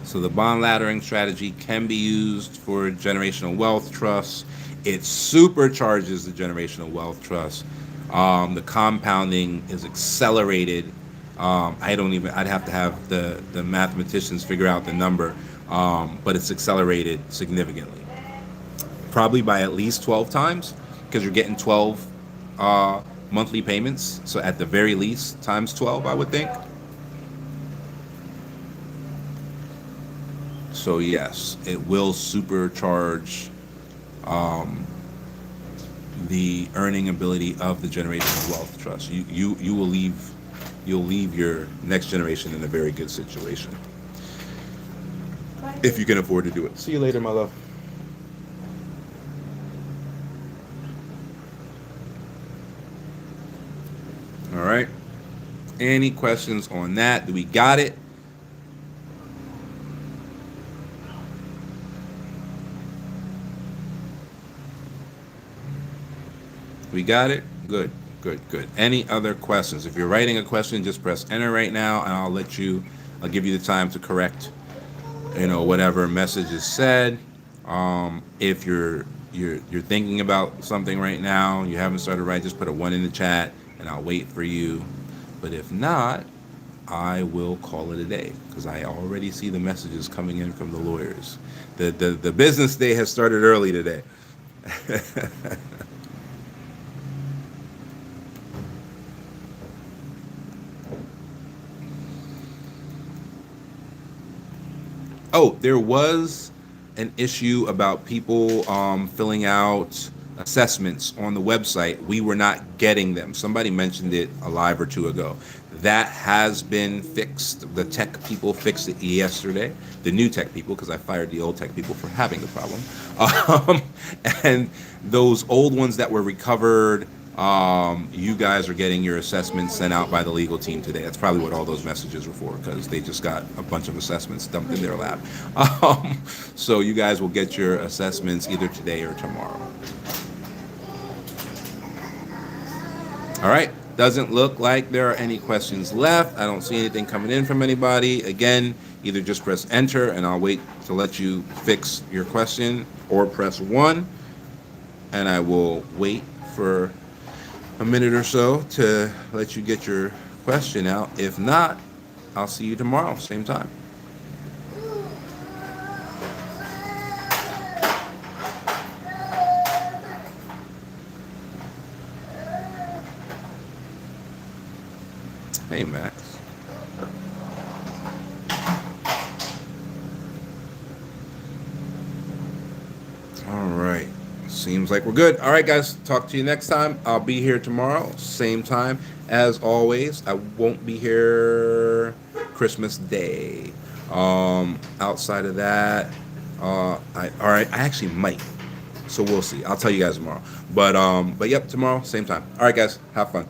Speaker 1: So the bond laddering strategy can be used for generational wealth trusts. It supercharges the generational wealth trust. The compounding is accelerated. I'd have to have the mathematicians figure out the number, but it's accelerated significantly. Probably by at least 12 times, because you're getting 12 monthly payments. So at the very least, times 12, I would think. So yes, it will supercharge the earning ability of the generational wealth trust. You will leave, you'll leave your next generation in a very good situation if you can afford to do it. See you later, my love. All right. Any questions on that? Do we got it? We got it? Good, good, good. Any other questions? If you're writing a question, just press enter right now and I'll give you the time to correct, whatever message is said. If you're thinking about something right now, you haven't started right, just put a one in the chat and I'll wait for you. But if not, I will call it a day because I already see the messages coming in from the lawyers. The business day has started early today. Oh, there was an issue about people filling out assessments on the website. We were not getting them. Somebody mentioned it a live or two ago. That has been fixed. The tech people fixed it yesterday. The new tech people, because I fired the old tech people for having the problem. Um, and those old ones that were recovered, you guys are getting your assessments sent out by the legal team today. That's probably what all those messages were for, because they just got a bunch of assessments dumped in their lap. So you guys will get your assessments either today or tomorrow. All right. Doesn't look like there are any questions left. I don't see anything coming in from anybody. Again, either just press enter and I'll wait to let you fix your question, or press 1 and I will wait for a minute or so to let you get your question out. If not, I'll see you tomorrow, same time. Hey, Max. All right. Seems like we're good. All right, guys. Talk to you next time. I'll be here tomorrow, same time. As always, I won't be here Christmas Day. Outside of that, all right, I actually might. So we'll see. I'll tell you guys tomorrow. But yep, tomorrow, same time. All right, guys. Have fun.